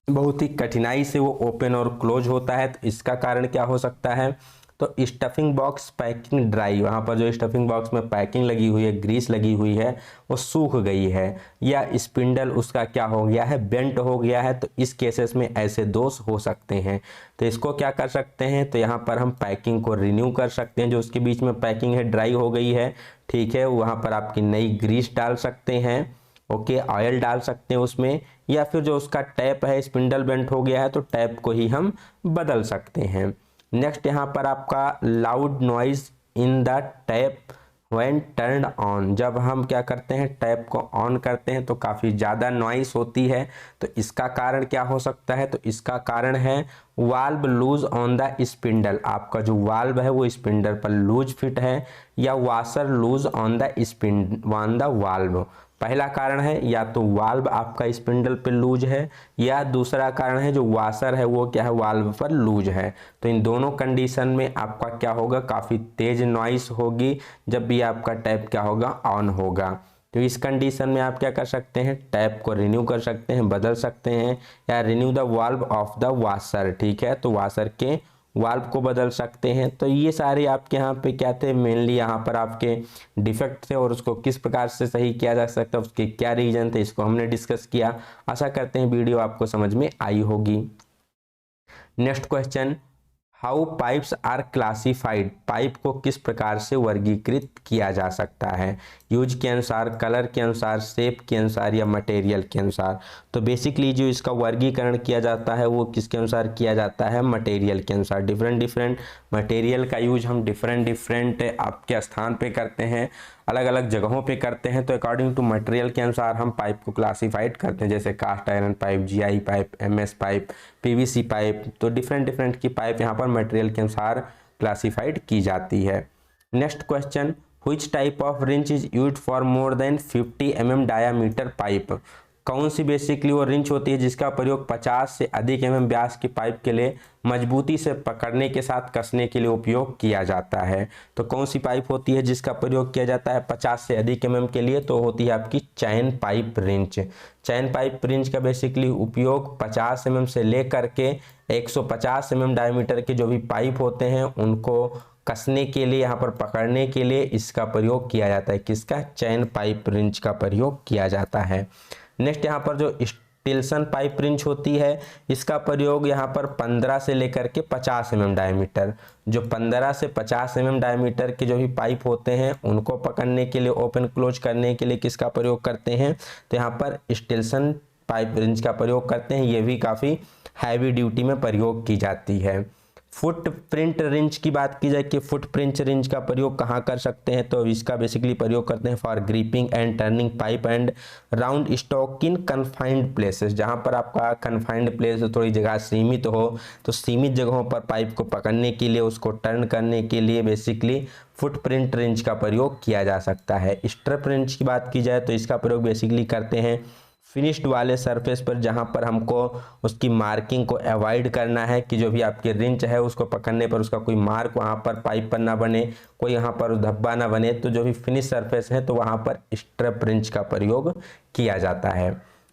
बहुत ही कठिनाई से वो ओपन और क्लोज होता है। तो इसका कारण क्या हो सकता है, तो स्टफिंग बॉक्स पैकिंग ड्राई, वहाँ पर जो स्टफिंग बॉक्स में पैकिंग लगी हुई है, ग्रीस लगी हुई है, वो सूख गई है, या स्पिंडल उसका क्या हो गया है, बेंट हो गया है। तो इस केसेस में ऐसे दोष हो सकते हैं। तो इसको क्या कर सकते हैं, तो यहाँ पर हम पैकिंग को रिन्यू कर सकते हैं, जो उसके बीच में पैकिंग है ड्राई हो गई है, ठीक है, वहाँ पर आपकी नई ग्रीस डाल सकते हैं, ओके, ऑयल डाल सकते हैं उसमें, या फिर जो उसका टैप है स्पिंडल बेंट हो गया है तो टैप को ही हम बदल सकते हैं। नेक्स्ट यहाँ पर आपका loud noise in the tap when turned on, जब हम क्या करते हैं टैप को ऑन करते हैं तो काफ़ी ज़्यादा नॉइस होती है। तो इसका कारण क्या हो सकता है, तो इसका कारण है valve lose on the spindle, आपका जो वाल्व है वो स्पिंडल पर लूज फिट है, या washer lose on the valve. पहला कारण है या तो वाल्व आपका स्पिंडल पे लूज है, या दूसरा कारण है जो वाशर है वो क्या है, वाल्व पर लूज है। तो इन दोनों कंडीशन में आपका क्या होगा, काफ़ी तेज नॉइस होगी जब भी आपका टैप क्या होगा, ऑन होगा। तो इस कंडीशन में आप क्या कर सकते हैं, टैप को रिन्यू कर सकते हैं, बदल सकते हैं, या renew the valve of the washer, ठीक है, तो वाशर के वाल्व को बदल सकते हैं। तो ये सारे आपके यहाँ पे क्या थे, मेनली यहाँ पर आपके डिफेक्ट थे और उसको किस प्रकार से सही किया जा सकता है, उसके क्या रीजन थे, इसको हमने डिस्कस किया। आशा करते हैं वीडियो आपको समझ में आई होगी। Next question, how pipes are classified, pipe को किस प्रकार से वर्गीकृत किया जा सकता है, यूज के अनुसार, कलर के अनुसार, शेप के अनुसार, या मटेरियल के अनुसार। तो बेसिकली जो इसका वर्गीकरण किया जाता है वो किसके अनुसार किया जाता है, मटेरियल के अनुसार। डिफरेंट डिफरेंट मटेरियल का यूज हम डिफरेंट आपके स्थान पे करते हैं। अलग अलग जगहों पे करते हैं। तो अकॉर्डिंग टू मटेरियल के अनुसार हम पाइप को क्लासीफाइड करते हैं, जैसे cast iron pipe, GI pipe, MS pipe, PVC pipe. तो डिफरेंट की पाइप यहाँ पर मटेरियल के अनुसार क्लासीफाइड की जाती है। Next question, which type of wrench is used for more than 50 mm diameter pipe. कौन सी बेसिकली वो रिंच होती है जिसका प्रयोग 50 से अधिक व्यास की पाइप के लिए मजबूती से पकड़ने के साथ कसने के लिए उपयोग किया जाता है। तो कौन सी पाइप होती है जिसका प्रयोग किया जाता है 50 से अधिक के लिए, तो होती है आपकी चैन पाइप रिंच। चैन पाइप रिंच का बेसिकली उपयोग 50 से लेकर के 150 डायमीटर के जो भी पाइप होते हैं उनको कसने के लिए, यहाँ पर पकड़ने के लिए इसका प्रयोग किया जाता है। किसका? चैन पाइप रिंच का प्रयोग किया जाता है। नेक्स्ट यहाँ पर जो स्टिल्सन पाइप रिंच होती है इसका प्रयोग यहाँ पर 15 से लेकर के 50 डायमीटर, जो 15 से 50 डायमीटर के जो भी पाइप होते हैं उनको पकड़ने के लिए, ओपन क्लोज करने के लिए किसका प्रयोग करते हैं? तो यहाँ पर स्टिल्सन पाइप रिंच का प्रयोग करते हैं। ये भी काफ़ी हैवी ड्यूटी में प्रयोग की जाती है। फुटप्रिंट रिंच की बात की जाए कि फुटप्रिंट रिंच का प्रयोग कहाँ कर सकते हैं, तो इसका बेसिकली प्रयोग करते हैं for gripping and turning pipe and round stock in confined places. जहाँ पर आपका कन्फाइंड प्लेस थोड़ी जगह सीमित हो, तो सीमित जगहों पर पाइप को पकड़ने के लिए, उसको टर्न करने के लिए बेसिकली फुटप्रिंट रिंच का प्रयोग किया जा सकता है। स्ट्रिप रिंच की बात की जाए तो इसका प्रयोग बेसिकली करते हैं फिनिश्ड वाले सरफेस पर, जहां पर हमको उसकी मार्किंग को अवॉइड करना है कि जो भी आपकी रिंच है उसको पकड़ने पर उसका कोई मार्क वहां पर पाइप पर ना बने, कोई यहाँ पर धब्बा ना बने। तो जो भी फिनिश सरफेस है तो वहां पर स्ट्रिप रिंच का प्रयोग किया जाता है।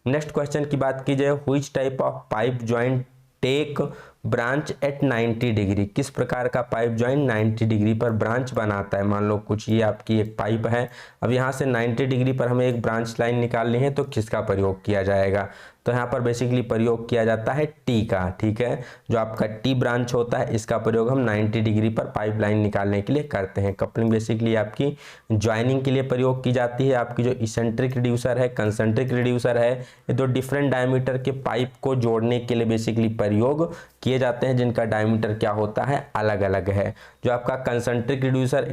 नेक्स्ट क्वेश्चन की बात की जाए, which type of pipe joint tech branch at 90 degree. किस प्रकार का पाइप जॉइंट 90 डिग्री पर ब्रांच बनाता है? मान लो कुछ ये आपकी एक पाइप है, अब यहाँ से 90 डिग्री पर हमें एक ब्रांच लाइन निकालनी है, तो किसका प्रयोग किया जाएगा? तो यहाँ पर बेसिकली प्रयोग किया जाता है टी का। ठीक है, जो आपका टी ब्रांच होता है इसका प्रयोग हम 90 डिग्री पर पाइप लाइन निकालने के लिए करते हैं। कपलिंग बेसिकली आपकी ज्वाइनिंग के लिए प्रयोग की जाती है। आपकी जो इसेंट्रिक रिड्यूसर है, कंसेंट्रिक रिड्यूसर है, ये दो डिफरेंट डायमीटर के पाइप को जोड़ने के लिए बेसिकली प्रयोग किए जाते हैं, जिनका डायमीटर क्या होता है, अलग अलग है। जो आपका कंसेंट्रिक रिड्यूसर,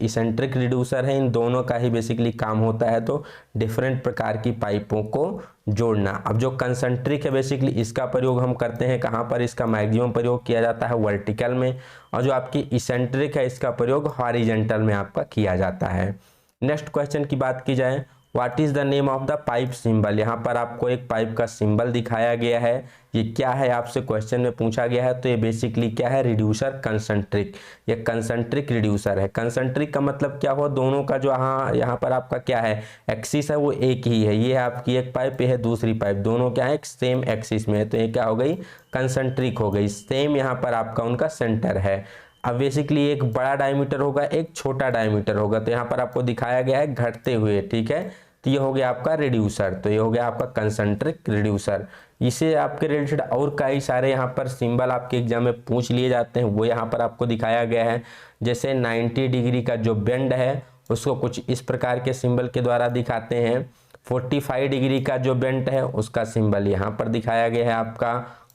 इसेंट्रिक रिड्यूसर है, इन दोनों का ही बेसिकली काम होता है तो डिफरेंट प्रकार की पाइपों को जोड़ना। अब जो कंसेंट्रिक है बेसिकली इसका प्रयोग हम करते हैं कहाँ पर? इसका मैक्सिमम प्रयोग किया जाता है वर्टिकल में, और जो आपकी इसेंट्रिक है इसका प्रयोग हॉरिजॉन्टल में आपका किया जाता है। नेक्स्ट क्वेश्चन की बात की जाए, what is the name of the pipe symbol. यहाँ पर आपको एक पाइप का सिंबल दिखाया गया है, ये क्या है आपसे क्वेश्चन में पूछा गया है। तो ये बेसिकली क्या है? रिड्यूसर कंसेंट्रिक, ये कंसेंट्रिक रिड्यूसर है। कंसेंट्रिक का मतलब क्या हुआ? दोनों का जो यहाँ पर आपका क्या है, एक्सिस है वो एक ही है। ये है आपकी एक पाइप, ये है दूसरी पाइप, दोनों क्या है, सेम एक्सिस में है, तो ये क्या हो गई, कंसेंट्रिक हो गई। सेम यहाँ पर आपका उनका सेंटर है। अब बेसिकली एक बड़ा डायमीटर होगा, एक छोटा डायमीटर होगा, तो यहाँ पर आपको दिखाया गया है घटते हुए। ठीक है, तो ये हो गया आपका रिड्यूसर, तो ये हो गया आपका कंसेंट्रिक रिड्यूसर। इसे आपके रिलेटेड और कई सारे यहाँ पर सिंबल आपके एग्जाम में पूछ लिए जाते हैं, वो यहाँ पर आपको दिखाया गया है। जैसे 90 डिग्री का जो बेंड है उसको कुछ इस प्रकार के सिंबल के द्वारा दिखाते हैं। 45 डिग्री का जो बेंड है उसका सिंबल यहाँ पर दिखाया गया है। आपका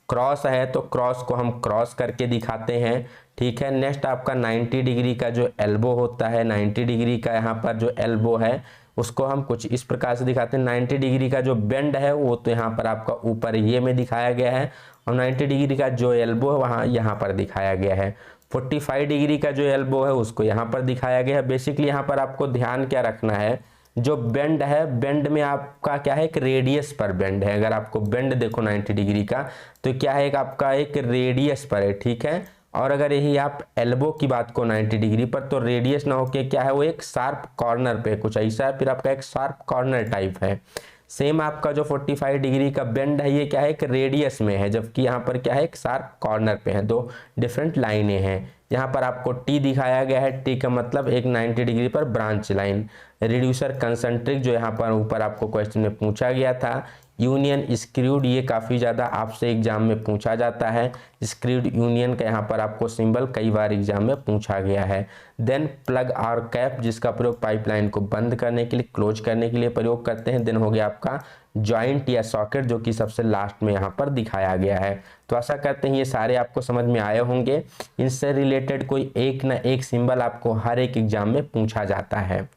क्रॉस है तो क्रॉस को हम क्रॉस करके दिखाते हैं। ठीक है, नेक्स्ट आपका 90 डिग्री का जो एल्बो होता है, 90 डिग्री का यहाँ पर जो एल्बो है उसको हम कुछ इस प्रकार से दिखाते हैं। 90 डिग्री का जो बेंड है वो तो यहाँ पर आपका ऊपर ये में दिखाया गया है, और 90 डिग्री का जो एल्बो है वहाँ यहाँ पर दिखाया गया है। 45 डिग्री का जो एल्बो है उसको यहाँ पर दिखाया गया है। बेसिकली यहाँ पर आपको ध्यान क्या रखना है, जो बेंड है, बेंड में आपका क्या है, एक रेडियस पर बेंड है। अगर आपको बेंड देखो 90 डिग्री का तो क्या है, आपका एक रेडियस पर है। ठीक है, और अगर यही आप एल्बो की बात को 90 डिग्री पर, तो रेडियस ना होके क्या है, वो एक शार्प कॉर्नर पे कुछ ऐसा है, फिर आपका एक शार्प कॉर्नर टाइप है। सेम आपका जो 45 डिग्री का बेंड है ये क्या है, एक रेडियस में है, जबकि यहाँ पर क्या है, एक शार्प कॉर्नर पे है। दो डिफरेंट लाइनें हैं। यहाँ पर आपको टी दिखाया गया है, टी का मतलब एक 90 डिग्री पर ब्रांच लाइन। रिड्यूसर कंसेंट्रिक जो यहाँ पर ऊपर आपको क्वेश्चन में पूछा गया था। यूनियन स्क्रूड, ये काफ़ी ज़्यादा आपसे एग्जाम में पूछा जाता है। स्क्रूड यूनियन का यहाँ पर आपको सिंबल कई बार एग्जाम में पूछा गया है। देन प्लग और कैप, जिसका प्रयोग पाइपलाइन को बंद करने के लिए, क्लोज करने के लिए प्रयोग करते हैं। देन हो गया आपका जॉइंट या सॉकेट, जो कि सबसे लास्ट में यहाँ पर दिखाया गया है। तो आशा करते हैं ये सारे आपको समझ में आए होंगे। इनसे रिलेटेड कोई एक ना एक सिंबल आपको हर एक एग्जाम में पूछा जाता है।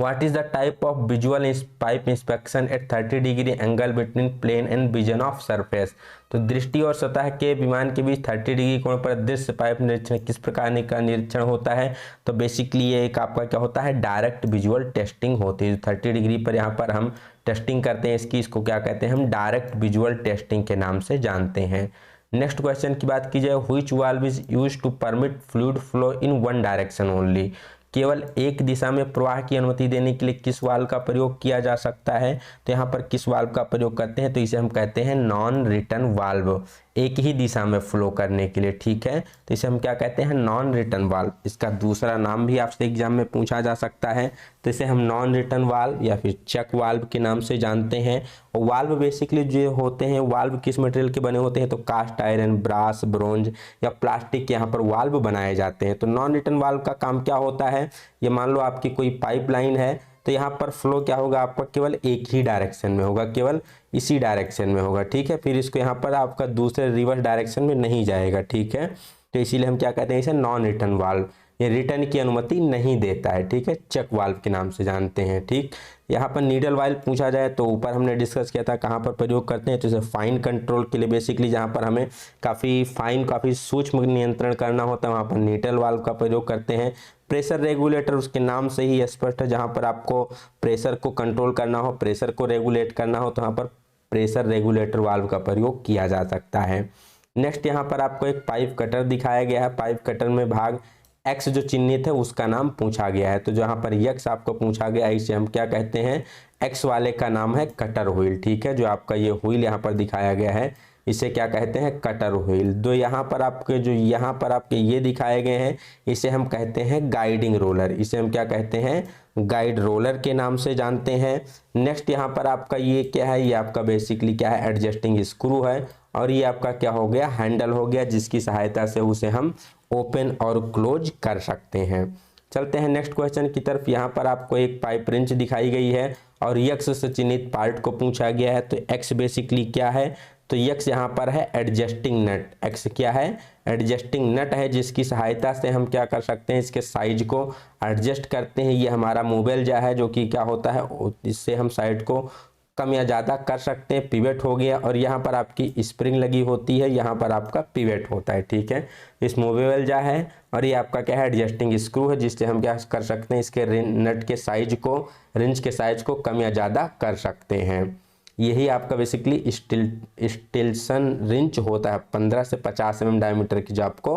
What is the type of visual pipe inspection at 30 degree angle between plane and vision of surface. तो दृष्टि और सतह के विमान के बीच 30 डिग्री कोण पर दृश्य पाइप निरीक्षण किस प्रकार का निरीक्षण होता है। तो बेसिकली ये एक आपका क्या होता है, डायरेक्ट विजुअल टेस्टिंग होती है। 30 डिग्री पर यहाँ पर हम टेस्टिंग करते हैं इसकी, इसको क्या कहते हैं, हम डायरेक्ट विजुअल टेस्टिंग के नाम से जानते हैं। नेक्स्ट क्वेश्चन की बात की जाए, which valve is used to permit fluid flow in one direction only. केवल एक दिशा में प्रवाह की अनुमति देने के लिए किस वाल्व का प्रयोग किया जा सकता है। तो यहाँ पर किस वाल्व का प्रयोग करते हैं, तो इसे हम कहते हैं नॉन रिटर्न वाल्व, एक ही दिशा में फ्लो करने के लिए, ठीक है। तो इसे हम क्या कहते हैं, नॉन रिटर्न वाल्व। इसका दूसरा नाम भी आपसे एग्जाम में पूछा जा सकता है, तो इसे हम नॉन रिटर्न वाल्व या फिर चेक वाल्व के नाम से जानते हैं। और वाल्व बेसिकली जो होते हैं, वाल्व किस मटेरियल के बने होते हैं, तो कास्ट आयरन, ब्रास, ब्रोंज या प्लास्टिक के यहाँ पर वाल्व बनाए जाते हैं। तो नॉन रिटर्न वाल्व का काम क्या होता है, ये मान लो आपकी कोई पाइपलाइन है, तो यहाँ पर फ्लो क्या होगा आपका, केवल एक ही डायरेक्शन में होगा, केवल इसी डायरेक्शन में होगा, ठीक है। फिर इसको यहाँ पर आपका दूसरे रिवर्स डायरेक्शन में नहीं जाएगा, ठीक है। तो इसीलिए हम क्या कहते हैं इसे नॉन रिटर्न वाल्व, ये रिटर्न की अनुमति नहीं देता है, ठीक है, चेक वाल्व के नाम से जानते हैं, ठीक। यहाँ पर नीडल वाल्व पूछा जाए तो ऊपर हमने डिस्कस किया था कहाँ पर प्रयोग करते हैं, तो इसे फाइन कंट्रोल के लिए बेसिकली जहाँ पर हमें काफ़ी फाइन, काफ़ी सूक्ष्म नियंत्रण करना होता है, वहाँ पर नीडल वाल्व का प्रयोग करते हैं। प्रेशर रेगुलेटर उसके नाम से ही स्पष्ट है, जहाँ पर आपको प्रेशर को कंट्रोल करना हो, प्रेशर को रेगुलेट करना हो, तो यहाँ पर प्रेशर रेगुलेटर वाल्व का प्रयोग किया जा सकता है। नेक्स्ट यहाँ पर आपको एक पाइप कटर दिखाया गया है, पाइप कटर में भाग एक्स जो चिन्हित है उसका नाम पूछा गया है। तो जहाँ पर एक्स आपको पूछा गया है इसे हम क्या कहते हैं, एक्स वाले का नाम है कटर व्हील, ठीक है। जो आपका ये व्हील यहाँ पर दिखाया गया है इसे क्या कहते हैं, कटर व्हील। दो यहाँ पर आपके जो यहाँ पर आपके ये दिखाए गए हैं इसे हम कहते हैं गाइडिंग रोलर, इसे हम क्या कहते हैं, गाइड रोलर के नाम से जानते हैं। नेक्स्ट यहाँ पर आपका ये क्या है, ये आपका बेसिकली क्या है, एडजस्टिंग स्क्रू है, और ये आपका क्या हो गया, हैंडल हो गया, जिसकी सहायता से उसे हम ओपन और क्लोज कर सकते हैं। चलते हैं नेक्स्ट क्वेश्चन की तरफ। यहाँ पर आपको एक पाइप रिंच दिखाई गई है और एक्स से चिन्हित पार्ट को पूछा गया है। तो एक्स बेसिकली क्या है, तो एक्स यहाँ पर है एडजस्टिंग नट, एक्स क्या है, एडजस्टिंग नट है, जिसकी सहायता से हम क्या कर सकते हैं, इसके साइज को एडजस्ट करते हैं। ये हमारा मूवेल जा है जो कि क्या होता है, इससे हम साइड को कम या ज़्यादा कर सकते हैं। पिवेट हो गया, और यहाँ पर आपकी स्प्रिंग लगी होती है, यहाँ पर आपका पिवेट होता है, ठीक है। इस मूवेबल जा है, और ये आपका क्या है, एडजस्टिंग स्क्रू है, जिससे हम क्या कर सकते हैं, इसके नट के साइज को, रिंच के साइज को कम या ज़्यादा कर सकते हैं। यही आपका बेसिकली स्टिल्सन रिंच होता है, 15 से 50 mm डायमीटर की, जो आपको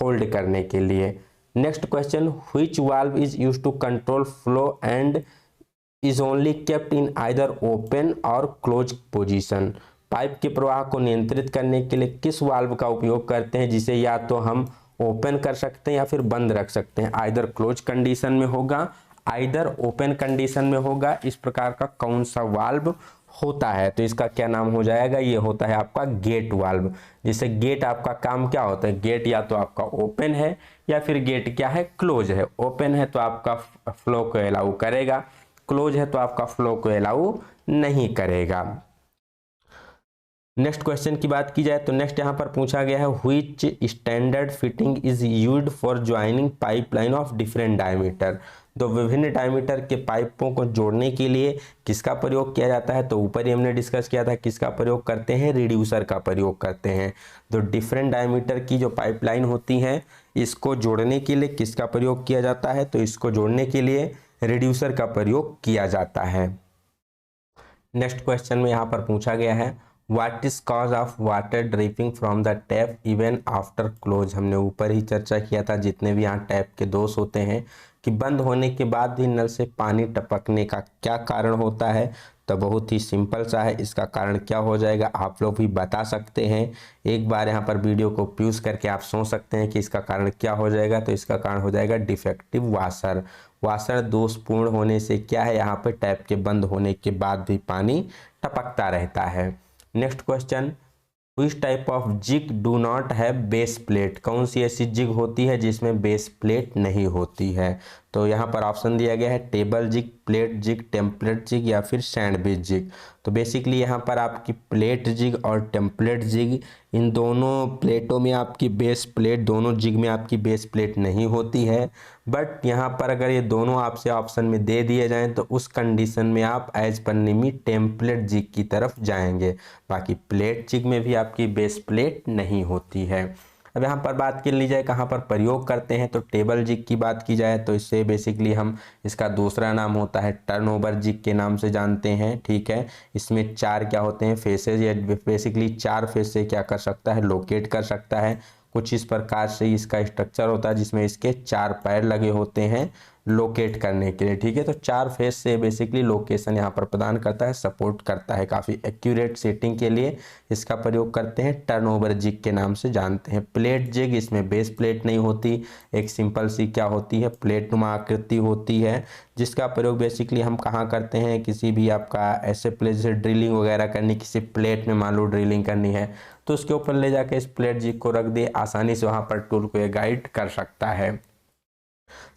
होल्ड करने के लिए। Next question, which valve is used to control flow and is only kept in either open और क्लोज पोजीशन। पाइप के प्रवाह को नियंत्रित करने के लिए किस वाल्व का उपयोग करते हैं, जिसे या तो हम ओपन कर सकते हैं या फिर बंद रख सकते हैं। आइदर क्लोज कंडीशन में होगा, आइदर ओपन कंडीशन में होगा, इस प्रकार का कौन सा वाल्व होता है। तो इसका क्या नाम हो जाएगा, ये होता है आपका गेट वाल्व। जिससे गेट आपका काम क्या होता है, गेट या तो आपका ओपन है या फिर गेट क्या है, क्लोज है। ओपन है तो आपका फ्लो को अलाउ करेगा, क्लोज है तो आपका फ्लो को अलाउ नहीं करेगा। नेक्स्ट क्वेश्चन की बात की जाए तो नेक्स्ट यहाँ पर पूछा गया है, which standard fitting is used for joining pipeline of different diameter. तो विभिन्न डायमीटर के पाइपों को जोड़ने के लिए किसका प्रयोग किया जाता है। तो ऊपर ही हमने डिस्कस किया था किसका प्रयोग करते हैं, रिड्यूसर का प्रयोग करते हैं। तो डिफरेंट डायमीटर की जो पाइपलाइन होती हैं इसको जोड़ने के लिए किसका प्रयोग किया जाता है, तो इसको जोड़ने के लिए रिड्यूसर का प्रयोग किया जाता है। नेक्स्ट क्वेश्चन में यहाँ पर पूछा गया है, what is cause of water dripping from the tap even after close. हमने ऊपर ही चर्चा किया था जितने भी यहाँ टैप के दोष होते हैं कि बंद होने के बाद भी नल से पानी टपकने का क्या कारण होता है। तो बहुत ही सिंपल सा है, इसका कारण क्या हो जाएगा आप लोग भी बता सकते हैं। एक बार यहाँ पर वीडियो को पॉज करके आप सोच सकते हैं कि इसका कारण क्या हो जाएगा। तो इसका कारण हो जाएगा डिफेक्टिव वाशर। वाशर दोषपूर्ण होने से क्या है, यहाँ पर टैप के बंद होने के बाद भी पानी टपकता रहता है। Next question, which type of jig do not have base plate. कौन सी ऐसी जिग होती है जिसमें बेस प्लेट नहीं होती है। तो यहाँ पर ऑप्शन दिया गया है table jig, plate jig, template jig या फिर सैंडविच जिग। तो बेसिकली यहाँ पर आपकी प्लेट जिग और टेम्पलेट जिग, इन दोनों प्लेटों में आपकी बेस प्लेट, दोनों जिग में आपकी बेस प्लेट नहीं होती है। बट यहाँ पर अगर ये दोनों आपसे ऑप्शन में दे दिए जाएं तो उस कंडीशन में आप एज पर निमी टेम्पलेट जिग की तरफ जाएंगे। बाकी प्लेट जिग में भी आपकी बेस प्लेट नहीं होती है। अब यहाँ पर बात कर ली जाए कहाँ पर प्रयोग करते हैं, तो टेबल जिग की बात की जाए तो इससे बेसिकली हम इसका दूसरा नाम होता है टर्नओवर जिग के नाम से जानते हैं। ठीक है, इसमें 4 क्या होते हैं फेसेज, या बेसिकली 4 फेस से क्या कर सकता है, लोकेट कर सकता है। कुछ इस प्रकार से इसका स्ट्रक्चर होता है जिसमें इसके 4 पैर लगे होते हैं लोकेट करने के लिए। ठीक है, तो 4 फेस से बेसिकली लोकेशन यहाँ पर प्रदान करता है, सपोर्ट करता है, काफ़ी एक्यूरेट सेटिंग के लिए इसका प्रयोग करते हैं। टर्नओवर जिग के नाम से जानते हैं। प्लेट जिग, इसमें बेस प्लेट नहीं होती, एक सिंपल सी क्या होती है प्लेट नुमा आकृति होती है, जिसका प्रयोग बेसिकली हम कहाँ करते हैं, किसी भी आपका ऐसे प्लेस से ड्रिलिंग वगैरह करनी, किसी प्लेट में मान लो ड्रिलिंग करनी है तो उसके ऊपर ले जाके इस प्लेट जिग को रख दे, आसानी से वहाँ पर टूल को ये गाइड कर सकता है।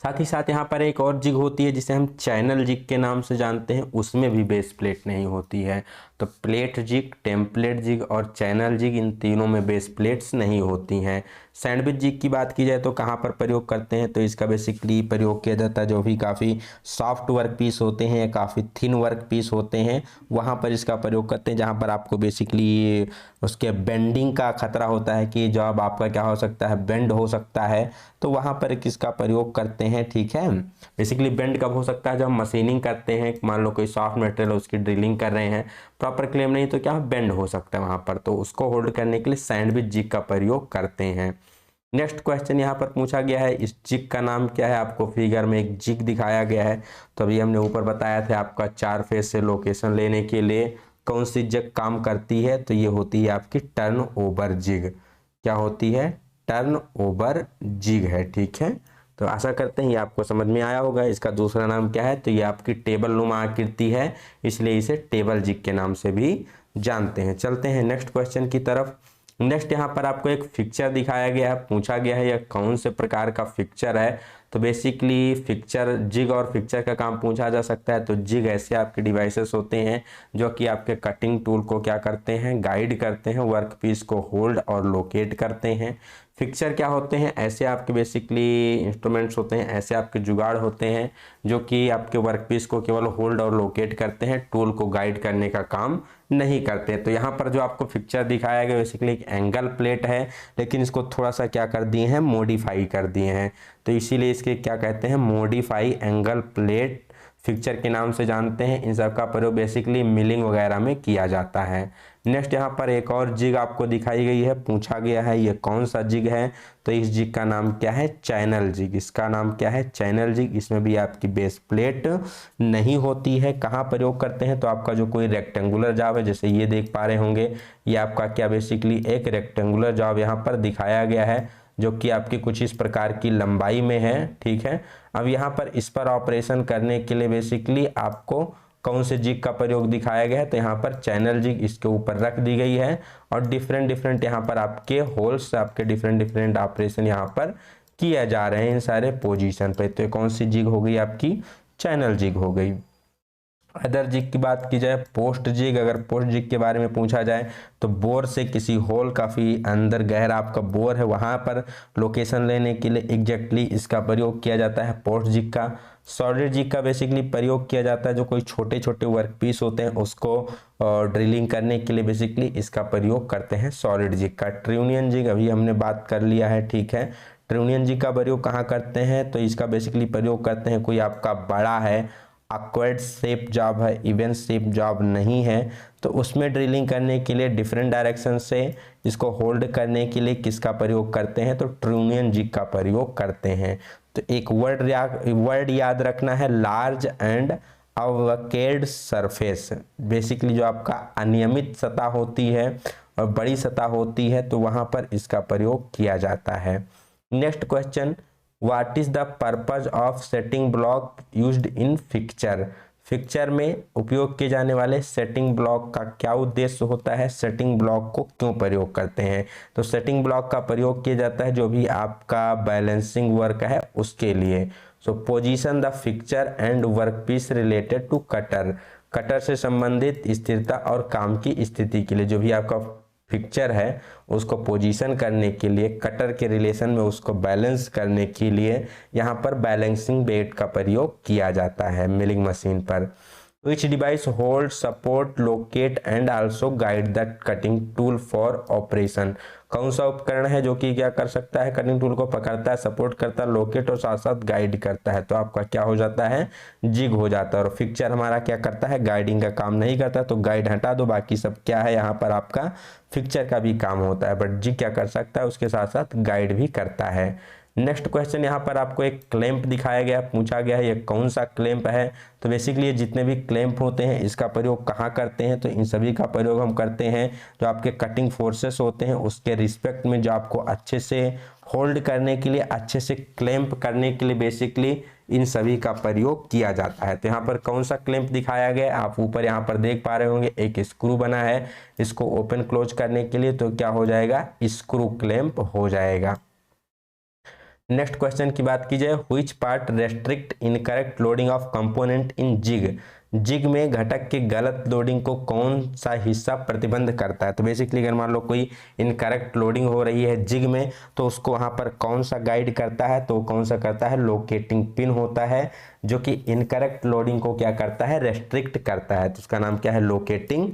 साथ ही साथ यहाँ पर एक और जिग होती है जिसे हम चैनल जिग के नाम से जानते हैं, उसमें भी बेस प्लेट नहीं होती है। तो प्लेट जिग, टेम्पलेट जिग और चैनल जिग, इन तीनों में बेस प्लेट्स नहीं होती हैं। सैंडविच जिग की बात की जाए तो कहाँ पर प्रयोग करते हैं, तो इसका बेसिकली प्रयोग किया जाता है जो भी काफ़ी सॉफ्ट वर्क पीस होते हैं या काफ़ी थिन वर्क पीस होते हैं, वहाँ पर इसका प्रयोग करते हैं, जहाँ पर आपको बेसिकली उसके बेंडिंग का खतरा होता है कि जब आपका क्या हो सकता है, बेंड हो सकता है, तो वहाँ पर किसका प्रयोग करते हैं। ठीक है, बेसिकली बेंड कब हो सकता है, जब मशीनिंग करते हैं, मान लो कोई सॉफ्ट मटेरियल उसकी ड्रिलिंग कर रहे हैं, प्रॉपर क्लेम नहीं तो क्या बेंड हो सकता है वहाँ पर, तो उसको होल्ड करने के लिए सैंडविच जिग का प्रयोग करते हैं। नेक्स्ट क्वेश्चन यहाँ पर पूछा गया है, इस जिग का नाम क्या है। आपको फिगर में एक जिग दिखाया गया है, तो अभी हमने ऊपर बताया था आपका 4 फेस से लोकेशन लेने के लिए कौन सी जिग काम करती है, तो ये होती है आपकी टर्न ओवर जिग। क्या होती है, टर्न ओवर जिग है। ठीक है, तो आशा करते हैं ये आपको समझ में आया होगा। इसका दूसरा नाम क्या है, तो ये आपकी टेबल नुमा आकृति है, इसलिए इसे टेबल जिग के नाम से भी जानते हैं। चलते हैं नेक्स्ट क्वेश्चन की तरफ। नेक्स्ट यहाँ पर आपको एक फिक्चर दिखाया गया है, पूछा गया है यह कौन से प्रकार का फिक्चर है। तो बेसिकली फिक्चर, जिग और फिक्चर का काम पूछा जा सकता है। तो जिग ऐसे आपके डिवाइसेस होते हैं जो कि आपके कटिंग टूल को क्या करते हैं, गाइड करते हैं, वर्क पीस को होल्ड और लोकेट करते हैं। फिक्चर क्या होते हैं, ऐसे आपके बेसिकली इंस्ट्रूमेंट्स होते हैं, ऐसे आपके जुगाड़ होते हैं जो कि आपके वर्कपीस को केवल होल्ड और लोकेट करते हैं, टूल को गाइड करने का काम नहीं करते। तो यहाँ पर जो आपको फिक्चर दिखाया गया बेसिकली एक एंगल प्लेट है, लेकिन इसको थोड़ा सा क्या कर दिए हैं, मॉडिफाई कर दिए हैं, तो इसीलिए इसके क्या कहते हैं, मॉडिफाई एंगल प्लेट फिक्चर के नाम से जानते हैं। इन सब का प्रयोग बेसिकली मिलिंग वगैरह में किया जाता है। नेक्स्ट यहाँ पर एक और जिग आपको दिखाई गई है, पूछा गया है ये कौन सा जिग है, तो इस जिग का नाम क्या है, चैनल जिग। इसका नाम क्या है, चैनल जिग। इसमें भी आपकी बेस प्लेट नहीं होती है। कहाँ प्रयोग करते हैं, तो आपका जो कोई रेक्टेंगुलर जॉब है, जैसे ये देख पा रहे होंगे, ये आपका क्या बेसिकली एक रेक्टेंगुलर जॉब यहाँ पर दिखाया गया है जो कि आपकी कुछ इस प्रकार की लंबाई में है। ठीक है, अब यहाँ पर इस पर ऑपरेशन करने के लिए बेसिकली आपको कौन से जिग का प्रयोग दिखाया गया है, तो यहाँ पर चैनल जिग इसके ऊपर रख दी गई है और डिफरेंट यहाँ पर आपके होल्स, आपके डिफरेंट ऑपरेशन यहाँ पर किया जा रहे हैं इन सारे पोजीशन पे। तो कौन सी जिग हो गई आपकी, चैनल जिग हो गई। अदर जिग की बात की जाए, पोस्ट जिग, अगर पोस्ट जिग के बारे में पूछा जाए तो बोर से किसी होल, काफ़ी अंदर गहरा आपका बोर है, वहाँ पर लोकेशन लेने के लिए एग्जैक्टली इसका प्रयोग किया जाता है पोस्ट जिग का। सॉलिड जिग का बेसिकली प्रयोग किया जाता है जो कोई छोटे छोटे वर्क पीस होते हैं उसको ड्रिलिंग करने के लिए बेसिकली इसका प्रयोग करते हैं सॉलिड जिग का। ट्रिनियन जिग अभी हमने बात कर लिया है। ठीक है, ट्रिनियन जिग का प्रयोग कहाँ करते हैं, तो इसका बेसिकली प्रयोग करते हैं कोई आपका बड़ा है, ऑकवर्ड शेप जॉब है, इवन शेप जॉब नहीं है, तो उसमें ड्रिलिंग करने के लिए डिफरेंट डायरेक्शन से इसको होल्ड करने के लिए किसका प्रयोग करते हैं, तो ट्रिनियन जिग का प्रयोग करते हैं। तो एक वर्ड याद रखना है, लार्ज एंड अवकेड सरफेस। बेसिकली जो आपका अनियमित सतह होती है और बड़ी सतह होती है तो वहां पर इसका प्रयोग किया जाता है। Next question, what is the purpose of setting block used in fixture. Fixture में उपयोग किए जाने वाले सेटिंग ब्लॉक का क्या उद्देश्य होता है, सेटिंग ब्लॉक को क्यों प्रयोग करते हैं, तो सेटिंग ब्लॉक का प्रयोग किया जाता है जो भी आपका बैलेंसिंग वर्क है उसके लिए। So position the fixture and workpiece related to cutter, cutter से संबंधित स्थिरता और काम की स्थिति के लिए जो भी आपका फिक्चर है उसको पोजीशन करने के लिए, कटर के रिलेशन में उसको बैलेंस करने के लिए यहाँ पर बैलेंसिंग बेट का प्रयोग किया जाता है मिलिंग मशीन पर। Which device hold support locate and also guide the cutting tool for operation, कौन सा उपकरण है जो कि क्या कर सकता है, कटिंग टूल को पकड़ता है, सपोर्ट करता है, लोकेट और साथ साथ गाइड करता है। तो आपका क्या हो जाता है, जिग हो जाता है। और फिक्चर हमारा क्या करता है, गाइडिंग का काम नहीं करता, तो गाइड हटा दो, बाकी सब क्या है यहाँ पर आपका फिक्चर का भी काम होता है, बट जिग क्या कर सकता है, उसके साथ साथ गाइड भी करता है। नेक्स्ट क्वेश्चन यहाँ पर आपको एक क्लैंप दिखाया गया, पूछा गया है ये कौन सा क्लैंप है। तो बेसिकली जितने भी क्लैंप होते हैं इसका प्रयोग कहाँ करते हैं, तो इन सभी का प्रयोग हम करते हैं जो आपके कटिंग फोर्सेस होते हैं उसके रिस्पेक्ट में, जो आपको अच्छे से होल्ड करने के लिए, अच्छे से क्लैंप करने के लिए बेसिकली इन सभी का प्रयोग किया जाता है। तो यहाँ पर कौन सा क्लैंप दिखाया गया, आप ऊपर यहाँ पर देख पा रहे होंगे एक स्क्रू बना है, इसको ओपन क्लोज करने के लिए, तो क्या हो जाएगा, स्क्रू क्लैंप हो जाएगा। नेक्स्ट क्वेश्चन की बात की जाए, which part restrict incorrect loading of component in jig, jig में घटक के गलत लोडिंग को कौन सा हिस्सा प्रतिबंध करता है। तो बेसिकली अगर मान लो कोई इनकरेक्ट लोडिंग हो रही है जिग में, तो उसको वहां पर कौन सा गाइड करता है, तो कौन सा करता है, लोकेटिंग पिन होता है जो कि इनकरेक्ट लोडिंग को क्या करता है, रेस्ट्रिक्ट करता है, तो उसका नाम क्या है, लोकेटिंग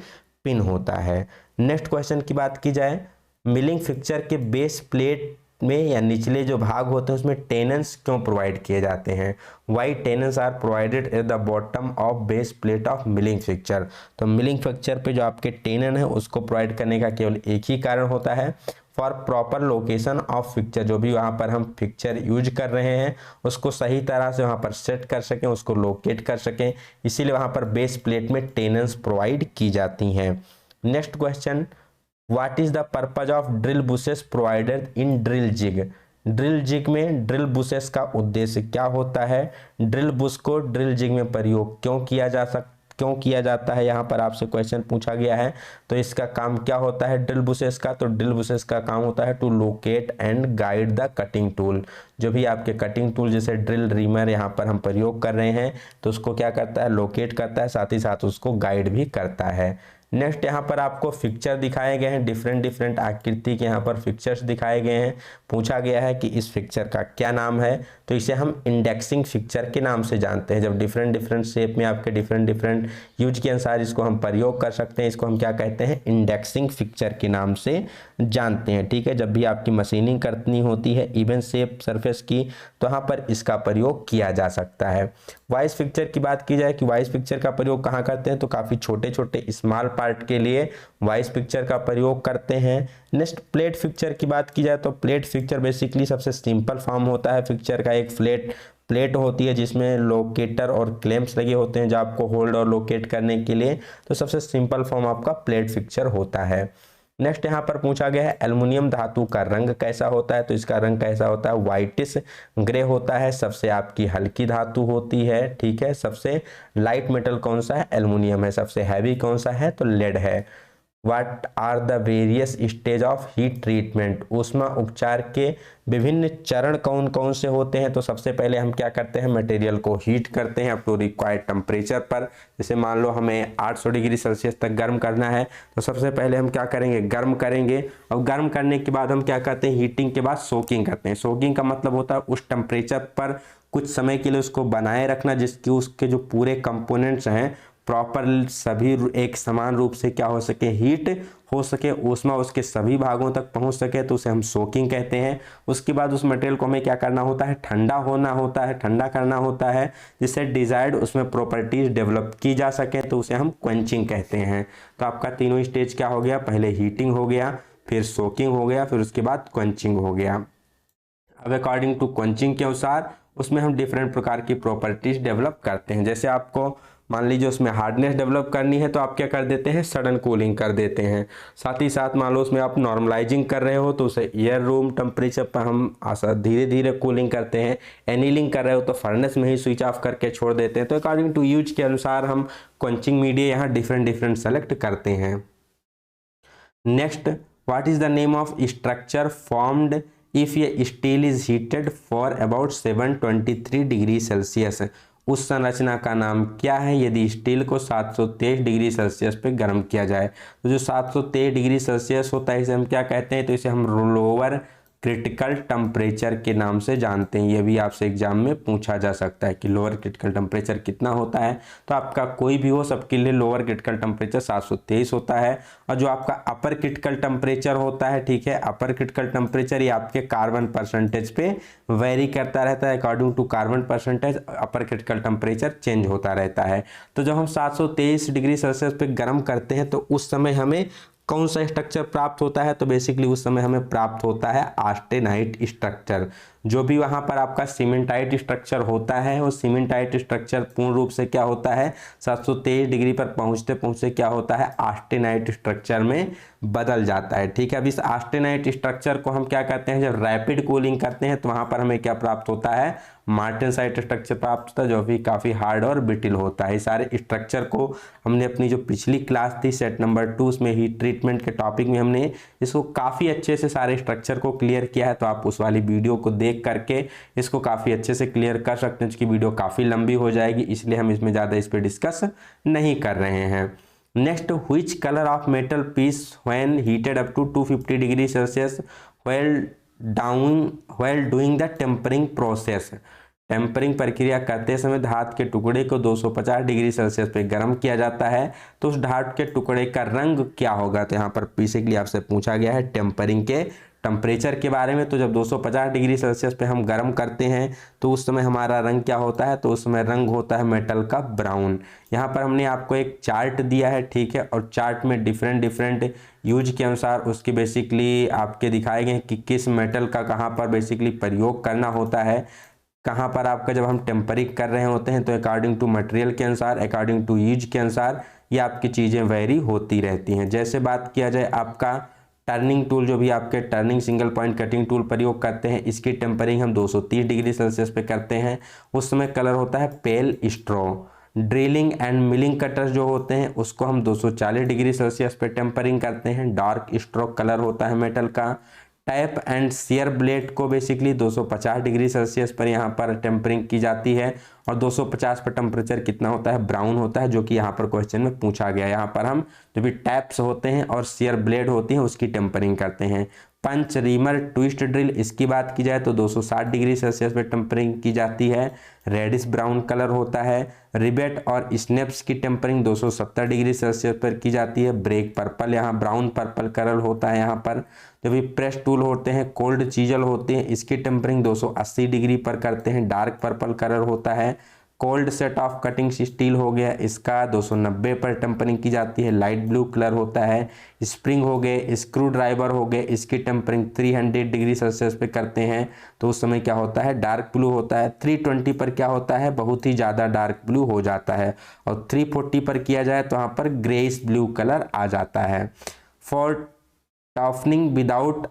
पिन होता है। नेक्स्ट क्वेश्चन की बात की जाए, मिलिंग फिक्चर के बेस प्लेट में या निचले जो भाग होते हैं उसमें टेनन्स क्यों प्रोवाइड किए जाते हैं, why tenons are provided at the bottom of base plate of milling fixture. तो मिलिंग फिक्चर पे जो आपके टेनन है उसको प्रोवाइड करने का केवल एक ही कारण होता है, for proper location of fixture, जो भी वहाँ पर हम फिक्चर यूज कर रहे हैं उसको सही तरह से वहाँ पर सेट कर सकें, उसको लोकेट कर सकें, इसीलिए वहाँ पर बेस प्लेट में टेनन्स प्रोवाइड की जाती हैं। Next question, What is the purpose of drill bushes provided in drill jig? Drill jig में ड्रिल बुशेस का उद्देश्य क्या होता है, ड्रिल बुश को ड्रिल जिग में प्रयोग क्यों किया जाता है, यहाँ पर आपसे क्वेश्चन पूछा गया है। तो इसका काम क्या होता है ड्रिल बुशेस का, तो ड्रिल बुशेस का काम होता है to locate and guide the cutting tool, जो भी आपके कटिंग टूल जैसे ड्रिल रीमर यहाँ पर हम प्रयोग कर रहे हैं तो उसको क्या करता है, लोकेट करता है, साथ ही साथ उसको गाइड भी करता है। नेक्स्ट यहाँ पर आपको फिक्चर दिखाए गए हैं, डिफरेंट आकृति के यहाँ पर फिक्चर्स दिखाए गए हैं, पूछा गया है कि इस फिक्चर का क्या नाम है, तो इसे हम इंडेक्सिंग फिक्चर के नाम से जानते हैं। जब डिफरेंट शेप में आपके डिफरेंट यूज के अनुसार इसको हम प्रयोग कर सकते हैं, इसको हम क्या कहते हैं, इंडेक्सिंग फिक्चर के नाम से जानते हैं। ठीक है, जब भी आपकी मशीनिंग करनी होती है इवन शेप सरफेस की, तो यहाँ पर इसका प्रयोग किया जा सकता है। वाइस पिक्चर की बात की जाए कि वाइस पिक्चर का प्रयोग कहाँ करते हैं, तो काफ़ी छोटे छोटे स्मॉल पार्ट के लिए वाइस पिक्चर का प्रयोग करते हैं। नेक्स्ट प्लेट पिक्चर की बात की जाए तो प्लेट पिक्चर बेसिकली सबसे सिंपल फॉर्म होता है पिक्चर का, एक प्लेट होती है जिसमें लोकेटर और क्लैंप्स लगे होते हैं जो आपको होल्ड और लोकेट करने के लिए, तो सबसे सिंपल फॉर्म आपका प्लेट पिक्चर होता है। नेक्स्ट यहाँ पर पूछा गया है एल्युमिनियम धातु का रंग कैसा होता है, तो इसका रंग कैसा होता है, व्हाइटिश ग्रे होता है, सबसे आपकी हल्की धातु होती है। ठीक है, सबसे लाइट मेटल कौन सा है, एल्युमिनियम है, सबसे हैवी कौन सा है, तो लेड है। What are the various stage of heat treatment, ऊष्मा उपचार के विभिन्न चरण कौन कौन से होते हैं, तो सबसे पहले हम क्या करते हैं, मटेरियल को हीट करते हैं अप टू रिक्वायर्ड टेम्परेचर पर। जैसे मान लो हमें 800 डिग्री सेल्सियस तक गर्म करना है, तो सबसे पहले हम क्या करेंगे, गर्म करेंगे, और गर्म करने के बाद हम क्या करते हैं, हीटिंग के बाद सोकिंग करते हैं। सोकिंग का मतलब होता है उस टेम्परेचर पर कुछ समय के लिए उसको बनाए रखना जिसकी उसके जो पूरे कंपोनेंट्स हैं प्रॉपर सभी एक समान रूप से क्या हो सके, हीट हो सके, ऊष्मा उसके सभी भागों तक पहुंच सके, तो उसे हम सोकिंग कहते हैं। उसके बाद उस मटेरियल को हमें क्या करना होता है, ठंडा होना होता है, ठंडा करना होता है, जिससे डिजायर्ड उसमें प्रॉपर्टीज डेवलप की जा सके, तो उसे हम क्वेंचिंग कहते हैं। तो आपका तीनों स्टेज क्या हो गया, पहले हीटिंग हो गया, फिर सोकिंग हो गया, फिर उसके बाद क्वेंचिंग हो गया। अब अकॉर्डिंग टू क्वेंचिंग के अनुसार उसमें हम डिफरेंट प्रकार की प्रॉपर्टीज डेवलप करते हैं। जैसे आपको मान लीजिए उसमें हार्डनेस डेवलप करनी है तो आप क्या कर देते हैं, सडन कूलिंग कर देते हैं। साथ ही साथ मान लो उसमें आप नॉर्मलाइजिंग कर रहे हो तो उसे एयर रूम टेम्परेचर पर हम धीरे धीरे कूलिंग करते हैं। एनीलिंग कर रहे हो तो फर्नेस में ही स्विच ऑफ करके छोड़ देते हैं। तो अकॉर्डिंग टू यूज के अनुसार हम क्वेंचिंग मीडिया यहाँ डिफरेंट सेलेक्ट करते हैं। Next, what is the name of structure formed if ये steel is heated for about 723 degree Celsius, उस संरचना का नाम क्या है यदि स्टील को 723 डिग्री सेल्सियस पे गर्म किया जाए। तो जो 723 डिग्री सेल्सियस होता है इसे हम क्या कहते हैं, तो इसे हम लोअर क्रिटिकल टेम्परेचर के नाम से जानते हैं। ये भी आपसे एग्जाम में पूछा जा सकता है कि लोअर क्रिटिकल टेम्परेचर कितना होता है। तो आपका कोई भी हो, सबके लिए लोअर क्रिटिकल टेम्परेचर 723 होता है। और जो आपका अपर क्रिटिकल टेम्परेचर होता है, ठीक है, अपर क्रिटिकल टेम्परेचर ये आपके कार्बन परसेंटेज पे वेरी करता रहता है। According to carbon percentage upper critical temperature change होता रहता है। तो जब हम 723 डिग्री सेल्सियस पे गर्म करते हैं तो उस समय हमें कौन सा स्ट्रक्चर प्राप्त होता है, तो बेसिकली उस समय हमें प्राप्त होता है ऑस्टेनाइट स्ट्रक्चर। जो भी वहां पर आपका सीमेंटाइट स्ट्रक्चर होता है वो सीमेंटाइट स्ट्रक्चर पूर्ण रूप से क्या होता है, 723 डिग्री पर पहुंचते पहुंचते क्या होता है, ऑस्टेनाइट स्ट्रक्चर में बदल जाता है। ठीक है, अब इस ऑस्टेनाइट स्ट्रक्चर को हम क्या कहते हैं, जब रैपिड कूलिंग करते हैं तो वहां पर हमें क्या प्राप्त होता है, मार्टेनसाइट स्ट्रक्चर प्राप्त होता है, जो भी काफी हार्ड और ब्रिटल होता है। सारे स्ट्रक्चर को हमने अपनी जो पिछली क्लास थी सेट नंबर 2 उसमें हीट ट्रीटमेंट के टॉपिक में हमने इसको काफी अच्छे से सारे स्ट्रक्चर को क्लियर किया है। तो आप उस वाली वीडियो को देख करके इसको काफी अच्छे से क्लियर कर सकते हैं। इसकी वीडियो काफी लंबी हो जाएगी, इसलिए हम इसमें ज्यादा इस पर डिस्कस नहीं कर रहे हैं। Next, which colour of metal piece when heated up to 250 degree Celsius while doing the tempering process. Tempering प्रक्रिया करते समय धातु के टुकड़े को 250 डिग्री सेल्सियस पे गर्म किया जाता है तो उस धातु के टुकड़े का रंग क्या होगा। तो यहाँ पर बेसिकली आपसे पूछा गया है टेम्परिंग के टेम्परेचर के बारे में। तो जब 250 डिग्री सेल्सियस पे हम गर्म करते हैं तो उस समय हमारा रंग क्या होता है, तो उस समय रंग होता है मेटल का ब्राउन। यहाँ पर हमने आपको एक चार्ट दिया है, ठीक है, और चार्ट में डिफरेंट यूज के अनुसार उसके बेसिकली आपके दिखाए गए हैं कि किस मेटल का कहाँ पर बेसिकली प्रयोग करना होता है, कहाँ पर आपका जब हम टेम्परिंग कर रहे होते हैं। तो अकॉर्डिंग टू मटेरियल के अनुसार, अकॉर्डिंग टू यूज के अनुसार ये आपकी चीज़ें वेरी होती रहती हैं। जैसे बात किया जाए आपका टर्निंग टूल, जो भी आपके turning single point cutting tool प्रयोग करते हैं, इसकी टेम्परिंग हम 230 डिग्री सेल्सियस पे करते हैं, उस समय कलर होता है pale straw. Drilling and milling cutters जो होते हैं उसको हम 240 डिग्री सेल्सियस पे टेम्परिंग करते हैं, डार्क स्ट्रॉ कलर होता है मेटल का। टैप एंड शेयर ब्लेड को बेसिकली 250 डिग्री सेल्सियस पर यहाँ पर टेम्परिंग की जाती है और 250 पर टेम्परेचर कितना होता है, ब्राउन होता है, जो कि यहाँ पर क्वेश्चन में पूछा गया है। यहाँ पर हम जो भी टैप्स होते हैं और शेयर ब्लेड होती हैं उसकी टेम्परिंग करते हैं। पंच, रीमर, ट्विस्ट ड्रिल, इसकी बात की जाए तो 260 डिग्री सेल्सियस पे टेम्परिंग की जाती है, रेडिश ब्राउन कलर होता है। रिबेट और स्नेप्स की टेम्परिंग 270 डिग्री सेल्सियस पर की जाती है, ब्रेक पर्पल, यहाँ ब्राउन पर्पल कलर होता है। यहाँ पर जो भी प्रेस टूल होते हैं, कोल्ड चीजल होते हैं, इसकी टेम्परिंग 280 डिग्री पर करते हैं, डार्क पर्पल कलर होता है। Cold set of cutting steel हो गया, इसका 290 पर टेम्परिंग की जाती है, लाइट ब्लू कलर होता है। स्प्रिंग हो गए, स्क्रू ड्राइवर हो गए, इसकी टेम्परिंग 300 डिग्री सेल्सियस पे करते हैं तो उस समय क्या होता है, डार्क ब्लू होता है। 320 पर क्या होता है, बहुत ही ज़्यादा डार्क ब्लू हो जाता है, और 340 पर किया जाए तो वहाँ पर ग्रेइश ब्लू कलर आ जाता है। For toughening without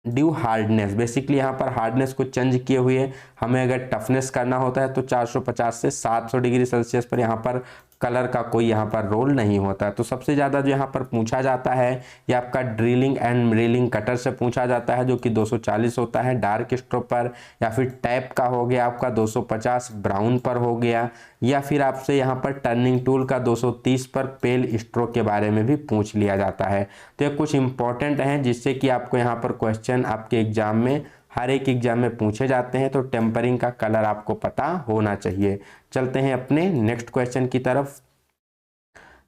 due hardness, basically यहाँ पर हार्डनेस को चेंज किए हुए हमें अगर टफनेस करना होता है तो 450 से 700 डिग्री सेल्सियस पर यहाँ पर कलर का कोई यहाँ पर रोल नहीं होता। तो सबसे ज़्यादा जो यहाँ पर पूछा जाता है ये आपका ड्रिलिंग एंड मिलिंग कटर से पूछा जाता है, जो कि 240 होता है डार्क स्ट्रो पर, या फिर टैप का हो गया आपका 250 ब्राउन पर हो गया, या फिर आपसे यहाँ पर टर्निंग टूल का 230 पर पेल स्ट्रो के बारे में भी पूछ लिया जाता है। तो ये कुछ इंपॉर्टेंट हैं जिससे कि आपको यहाँ पर क्वेश्चन आपके एग्जाम में हर एक एग्जाम में पूछे जाते हैं। तो टेम्परिंग का कलर आपको पता होना चाहिए। चलते हैं अपने नेक्स्ट क्वेश्चन की तरफ।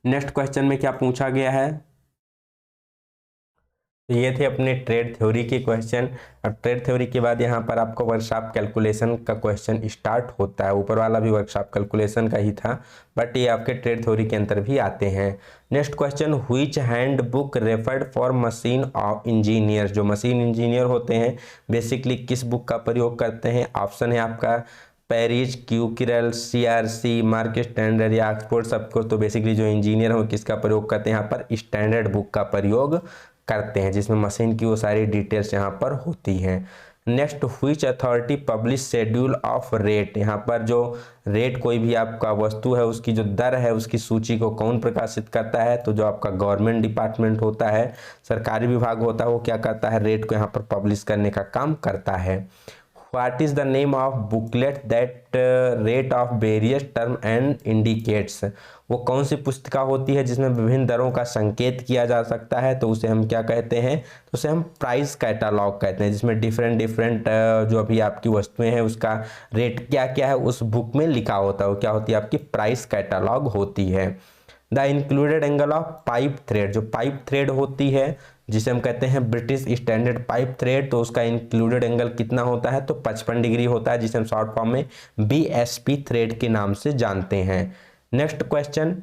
नेक्स्ट क्वेश्चन में क्या पूछा गया है, तो ये थे अपने ट्रेड थ्योरी के क्वेश्चन। और ट्रेड थ्योरी के बाद यहाँ पर आपको वर्कशॉप कैलकुलेशन का क्वेश्चन स्टार्ट होता है। ऊपर वाला भी वर्कशॉप कैलकुलेशन का ही था, बट ये आपके ट्रेड थ्योरी के अंदर भी आते हैं। Next question, which hand book referred for machine of engineer, जो मशीन इंजीनियर होते हैं बेसिकली किस बुक का प्रयोग करते हैं। ऑप्शन है आपका पेरिस, क्यूकिरल, सीआरसी, मार्क स्टैंडर्ड या ऑक्सफोर्ड सबको। तो बेसिकली जो इंजीनियर हो किसका प्रयोग करते हैं, यहाँ पर स्टैंडर्ड बुक का प्रयोग करते हैं, जिसमें मशीन की वो सारी डिटेल्स यहाँ पर होती हैं। Next, which authority publish schedule of rate, यहाँ पर जो रेट कोई भी आपका वस्तु है उसकी जो दर है उसकी सूची को कौन प्रकाशित करता है, तो जो आपका गवर्नमेंट डिपार्टमेंट होता है, सरकारी विभाग होता है, वो क्या करता है, रेट को यहाँ पर पब्लिश करने का काम करता है। What is the name of booklet that rate of various term and indicates, वो कौन सी पुस्तिका होती है जिसमें विभिन्न दरों का संकेत किया जा सकता है, तो उसे हम क्या कहते हैं, तो उसे हम प्राइस कैटालॉग कहते हैं, जिसमें डिफरेंट डिफरेंट जो अभी आपकी वस्तुएं हैं उसका रेट क्या क्या है उस बुक में लिखा होता है, वो क्या होती है, आपकी प्राइस कैटालॉग होती है। The included angle of pipe thread, जो पाइप थ्रेड होती है जिसे हम कहते हैं ब्रिटिश स्टैंडर्ड पाइप थ्रेड, तो उसका इंक्लूडेड एंगल कितना होता है, तो 55 डिग्री होता है, जिसे हम शॉर्ट फॉर्म में BSP थ्रेड के नाम से जानते हैं। Next question,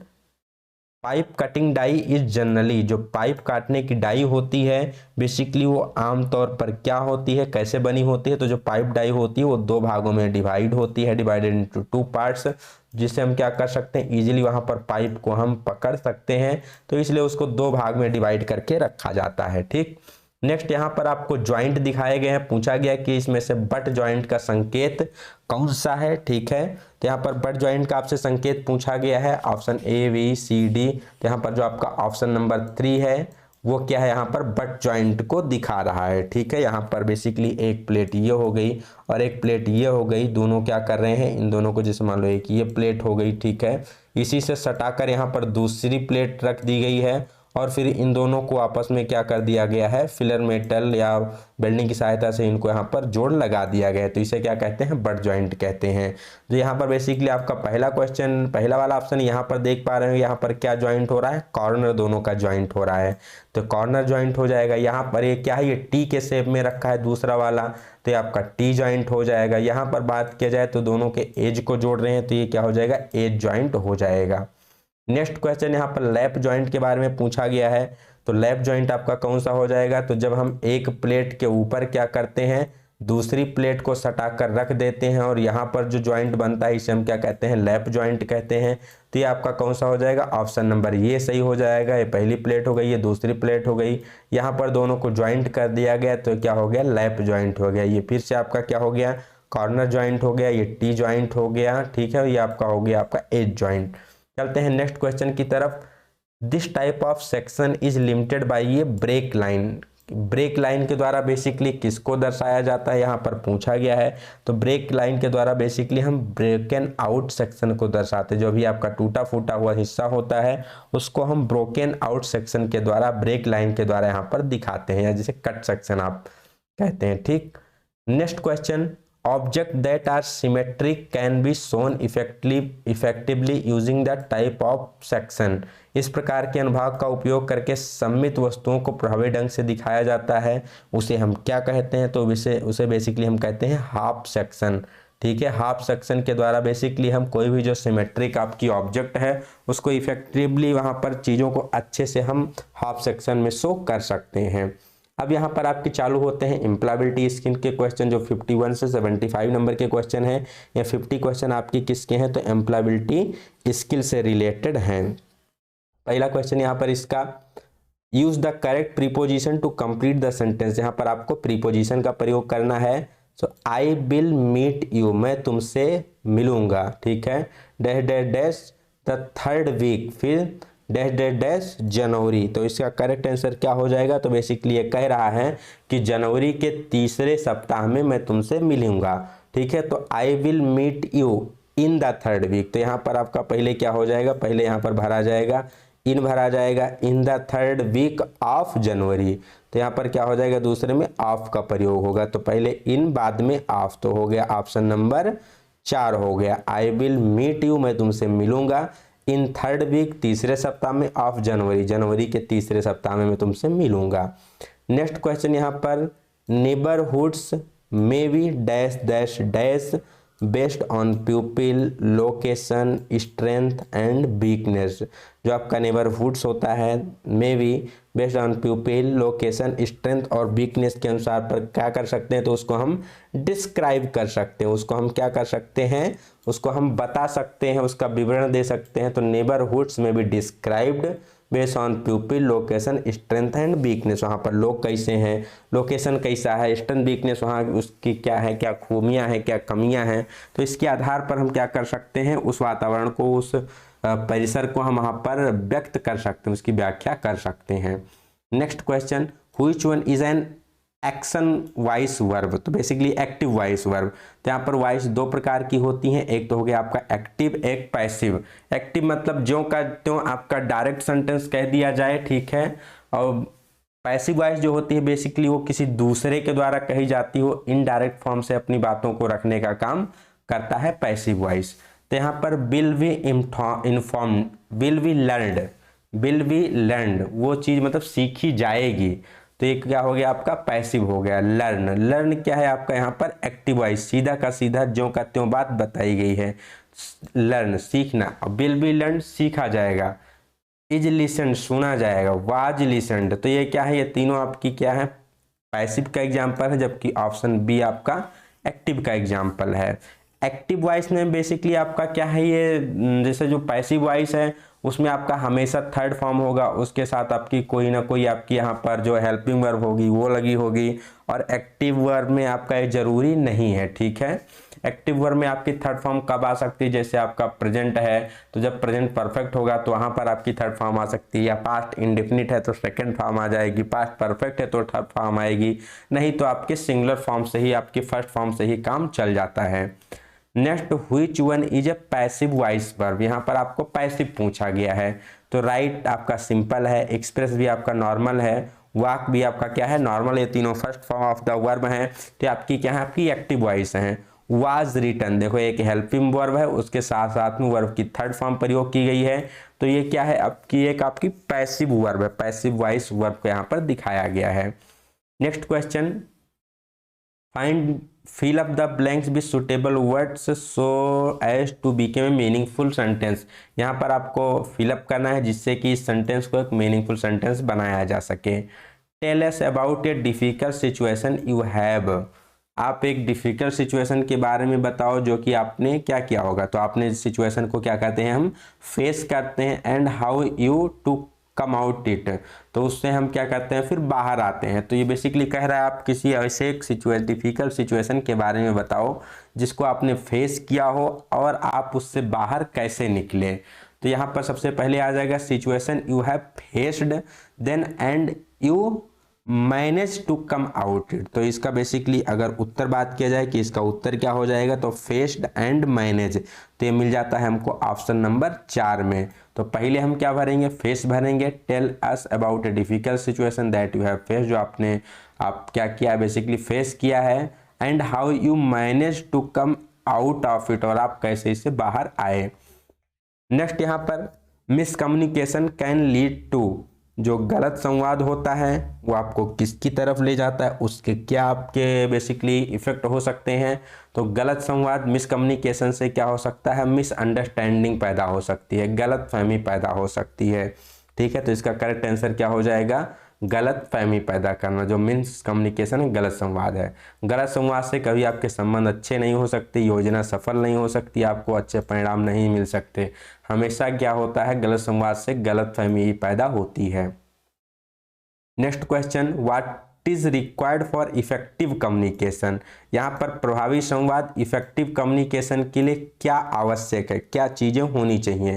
pipe cutting die is generally, जो पाइप काटने की डाई होती है बेसिकली वो आमतौर पर क्या होती है, कैसे बनी होती है, तो जो पाइप डाई होती है वो दो भागों में डिवाइड होती है, डिवाइडेड इनटू 2 पार्ट्स, जिससे हम क्या कर सकते हैं, इजीली वहां पर पाइप को हम पकड़ सकते हैं, तो इसलिए उसको 2 भाग में डिवाइड करके रखा जाता है। ठीक, नेक्स्ट यहाँ पर आपको ज्वाइंट दिखाए गए हैं, पूछा गया कि इसमें से बट ज्वाइंट का संकेत कौन सा है। ठीक है, तो यहाँ पर बट ज्वाइंट का आपसे संकेत पूछा गया है, ऑप्शन ABCD, तो यहाँ पर जो आपका ऑप्शन नंबर 3 है वो क्या है, यहाँ पर बट ज्वाइंट को दिखा रहा है। ठीक है, यहाँ पर बेसिकली एक प्लेट ये हो गई और एक प्लेट ये हो गई, दोनों क्या कर रहे हैं, इन दोनों को जैसे मान लो एक ये प्लेट हो गई, ठीक है, इसी से सटाकर यहाँ पर दूसरी प्लेट रख दी गई है और फिर इन दोनों को आपस में क्या कर दिया गया है, फिलर मेटल या वेल्डिंग की सहायता से इनको यहाँ पर जोड़ लगा दिया गया है, तो इसे क्या कहते हैं, बट ज्वाइंट कहते हैं। जो यहाँ पर बेसिकली आपका पहला क्वेश्चन, पहला वाला ऑप्शन यहाँ पर देख पा रहे हो, यहाँ पर क्या ज्वाइंट हो रहा है, कॉर्नर दोनों का ज्वाइंट हो रहा है, तो कॉर्नर ज्वाइंट हो जाएगा। यहाँ पर ये क्या है, ये टी के शेप में रखा है दूसरा वाला, तो ये आपका टी ज्वाइंट हो जाएगा। यहाँ पर बात किया जाए तो दोनों के एज को जोड़ रहे हैं, तो ये क्या हो जाएगा, एज ज्वाइंट हो जाएगा। नेक्स्ट क्वेश्चन यहाँ पर लैप ज्वाइंट के बारे में पूछा गया है, तो लैप ज्वाइंट आपका कौन सा हो जाएगा, तो जब हम एक प्लेट के ऊपर क्या करते हैं, दूसरी प्लेट को सटाकर रख देते हैं और यहाँ पर जो ज्वाइंट बनता है इसे हम क्या कहते हैं, लैप ज्वाइंट कहते हैं। तो ये आपका कौन सा हो जाएगा, ऑप्शन नंबर ये सही हो जाएगा। ये पहली प्लेट हो गई, ये दूसरी प्लेट हो गई, यहाँ पर दोनों को ज्वाइंट कर दिया गया, तो क्या हो गया, लैप ज्वाइंट हो गया। ये फिर से आपका क्या हो गया, कॉर्नर ज्वाइंट हो गया, ये टी ज्वाइंट हो गया। ठीक है, ये आपका हो गया आपका एज ज्वाइंट। चलते हैं नेक्स्ट क्वेश्चन की तरफ। This type of section is limited by ये ब्रेक लाइन, ब्रेक लाइन के द्वारा बेसिकली किसको दर्शाया जाता है, यहाँ पर पूछा गया है। तो ब्रेक लाइन के द्वारा बेसिकली हम ब्रेकन आउट सेक्शन को दर्शाते हैं, जो भी आपका टूटा फूटा हुआ हिस्सा होता है उसको हम ब्रोकन आउट सेक्शन के द्वारा, ब्रेक लाइन के द्वारा यहाँ पर दिखाते हैं, या जिसे कट सेक्शन आप कहते हैं। ठीक, next question, object that are symmetric can be shown effectively using the type of section, इस प्रकार के अनुभाग का उपयोग करके सममित वस्तुओं को प्रभावी ढंग से दिखाया जाता है, उसे हम क्या कहते हैं, तो उसे बेसिकली हम कहते हैं हाफ सेक्शन। ठीक है, हाफ सेक्शन के द्वारा बेसिकली हम कोई भी जो सिमेट्रिक आपकी ऑब्जेक्ट है उसको इफेक्टिवली वहां पर चीज़ों को अच्छे से हम हाफ सेक्शन में शो कर सकते हैं। अब यहाँ पर आपके चालू होते हैं एम्प्लॉयबिलिटी स्किल के क्वेश्चन, जो 51 से 75 नंबर के क्वेश्चन हैं, या 50 क्वेश्चन आपकी किसके हैं, तो एम्प्लॉयबिलिटी स्किल से रिलेटेड हैं। पहला क्वेश्चन यहाँ पर इसका, use the correct preposition to complete the sentence, यहाँ पर आपको प्रीपोजिशन का प्रयोग करना है। So I will meet you, मैं तुमसे मिलूंगा, ठीक है, dash dash dash the third week, फिर डैश डैश डैश जनवरी, तो इसका करेक्ट आंसर क्या हो जाएगा, तो बेसिकली ये कह रहा है कि जनवरी के तीसरे सप्ताह में मैं तुमसे मिलूंगा। ठीक है, तो I will meet you in the third week, तो यहाँ पर आपका पहले क्या हो जाएगा, पहले यहाँ पर भरा जाएगा, इन भरा जाएगा, in the third week of January, तो यहाँ पर क्या हो जाएगा, दूसरे में ऑफ का प्रयोग होगा, तो पहले इन बाद में ऑफ, तो हो गया ऑप्शन नंबर 4 हो गया, आई विल मीट यू, मैं तुमसे मिलूंगा, इन थर्ड वीक तीसरे सप्ताह में ऑफ जनवरी, जनवरी के तीसरे सप्ताह में मैं तुमसे मिलूंगा। नेक्स्ट क्वेश्चन यहाँ पर, neighbourhoods may be dash dash dash based on प्यूपिल location strength and weakness, जो आपका नेबरहुड्स होता है may be based on प्यूपिल location strength और वीकनेस के अनुसार पर क्या कर सकते हैं, तो उसको हम डिस्क्राइब कर सकते हैं, उसको हम क्या कर सकते हैं, उसको हम बता सकते हैं, उसका विवरण दे सकते हैं। तो नेबरहुड्स में भी described based on प्यूपिल location strength and weakness. वहाँ पर लोग कैसे हैं, लोकेशन कैसा है, स्ट्रेंथ वीकनेस वहाँ उसकी क्या है, क्या खूबियाँ हैं, क्या कमियाँ हैं, तो इसके आधार पर हम क्या कर सकते हैं, उस वातावरण को, उस परिसर को हम वहाँ पर व्यक्त कर सकते हैं, उसकी व्याख्या कर सकते हैं। Next question, which one is an action voice verb. तो बेसिकली एक्टिव वॉइस वर्ब, तो यहाँ पर वॉइस दो प्रकार की होती हैं, एक तो हो गया आपका एक्टिव, एक पैसिव। एक्टिव मतलब ज्यों का त्यों आपका डायरेक्ट सेंटेंस कह दिया जाए, ठीक है, और पैसिव वॉइस जो होती है बेसिकली वो किसी दूसरे के द्वारा कही जाती हो, इनडायरेक्ट फॉर्म से अपनी बातों को रखने का काम करता है पैसिव वॉइस। तो यहाँ पर will be informed, will be learned, will be learned वो चीज मतलब सीखी जाएगी, तो एक क्या हो गया आपका पैसिव हो गया। लर्न, लर्न क्या है आपका यहाँ पर एक्टिव वॉइस, सीधा का सीधा ज्यों का त्यों बात बताई गई है, लर्न सीखना, विल बी लर्न सीखा जाएगा, इज लिसन्ड सुना जाएगा, वाज लिसन्ड, तो ये क्या है, ये तीनों आपकी क्या है पैसिव का एग्जाम्पल है, जबकि ऑप्शन बी आपका एक्टिव का एग्जाम्पल है। एक्टिव वॉइस में बेसिकली आपका क्या है, ये जैसे जो पैसिव वॉइस है उसमें आपका हमेशा थर्ड फॉर्म होगा, उसके साथ आपकी कोई ना कोई आपकी यहाँ पर जो हेल्पिंग वर्ब होगी वो लगी होगी, और एक्टिव वर्ब में आपका ये जरूरी नहीं है, ठीक है। एक्टिव वर्ब में आपकी थर्ड फॉर्म कब आ सकती है, जैसे आपका प्रेजेंट है तो जब प्रेजेंट परफेक्ट होगा तो वहां पर आपकी थर्ड फॉर्म आ सकती है, या पास्ट इंडेफिनिट है तो सेकंड फॉर्म आ जाएगी, पास्ट परफेक्ट है तो थर्ड फॉर्म आएगी, नहीं तो आपके सिंगुलर फॉर्म से ही, आपकी फर्स्ट फॉर्म से ही काम चल जाता है। Next, which one is a passive voice verb, यहाँ पर आपको पैसिव पूछा गया है, तो राइट आपका सिंपल है, एक्सप्रेस भी आपका नॉर्मल है, वॉक भी आपका क्या है नॉर्मल, ये तीनों first form of the verb है, तो आपकी क्या है आपकी एक्टिव वॉइस है। वाज रिटन, देखो एक हेल्पिंग वर्ब है, उसके साथ साथ में वर्ब की थर्ड फॉर्म प्रयोग की गई है, तो ये क्या है आपकी एक आपकी पैसिव वर्ब है, पैसिव वॉइस वर्ब को यहाँ पर दिखाया गया है। Next question, find fill up the blanks with suitable words so as to become a meaningful sentence. यहाँ पर आपको फिलअप करना है जिससे कि इस सेंटेंस को एक मीनिंगफुल सेंटेंस बनाया जा सके। Tell us about a difficult situation you have, आप एक डिफिकल्ट सिचुएशन के बारे में बताओ जो कि आपने क्या किया होगा, तो आपने सिचुएशन को क्या कहते हैं हम फेस करते हैं, and how you to come out it, तो उससे हम क्या करते हैं फिर बाहर आते हैं। तो ये बेसिकली कह रहा है आप किसी ऐसे एक डिफिकल्ट सिचुएशन के बारे में बताओ जिसको आपने फेस किया हो और आप उससे बाहर कैसे निकले। तो यहाँ पर सबसे पहले आ जाएगा situation you have faced, then and you manage to come out it, तो इसका बेसिकली अगर उत्तर बात किया जाए कि इसका उत्तर क्या हो जाएगा, तो फेस्ड एंड मैनेज, तो ये मिल जाता है हमको ऑप्शन नंबर 4 में। तो पहले हम क्या भरेंगे, फेस भरेंगे, tell us about a difficult situation that you have face, जो आपने आप क्या किया बेसिकली फेस किया है, and how you manage to come out of it, और आप कैसे इससे बाहर आए। नेक्स्ट यहाँ पर मिसकम्युनिकेशन कैन लीड टू, जो गलत संवाद होता है वो आपको किसकी तरफ ले जाता है, उसके क्या आपके बेसिकली इफेक्ट हो सकते हैं। तो गलत संवाद मिसकम्युनिकेशन से क्या हो सकता है, मिसअंडरस्टैंडिंग पैदा हो सकती है, गलत फहमी पैदा हो सकती है, ठीक है। तो इसका करेक्ट आंसर क्या हो जाएगा, गलत फहमी पैदा करना, जो मिसकम्युनिकेशन है गलत संवाद है। गलत संवाद से कभी आपके संबंध अच्छे नहीं हो सकते, योजना सफल नहीं हो सकती, आपको अच्छे परिणाम नहीं मिल सकते। हमेशा क्या होता है, गलत संवाद से गलत फहमी पैदा होती है। Next question, what is required for effective communication, यहाँ पर प्रभावी संवाद इफेक्टिव कम्युनिकेशन के लिए क्या आवश्यक है, क्या चीजें होनी चाहिए।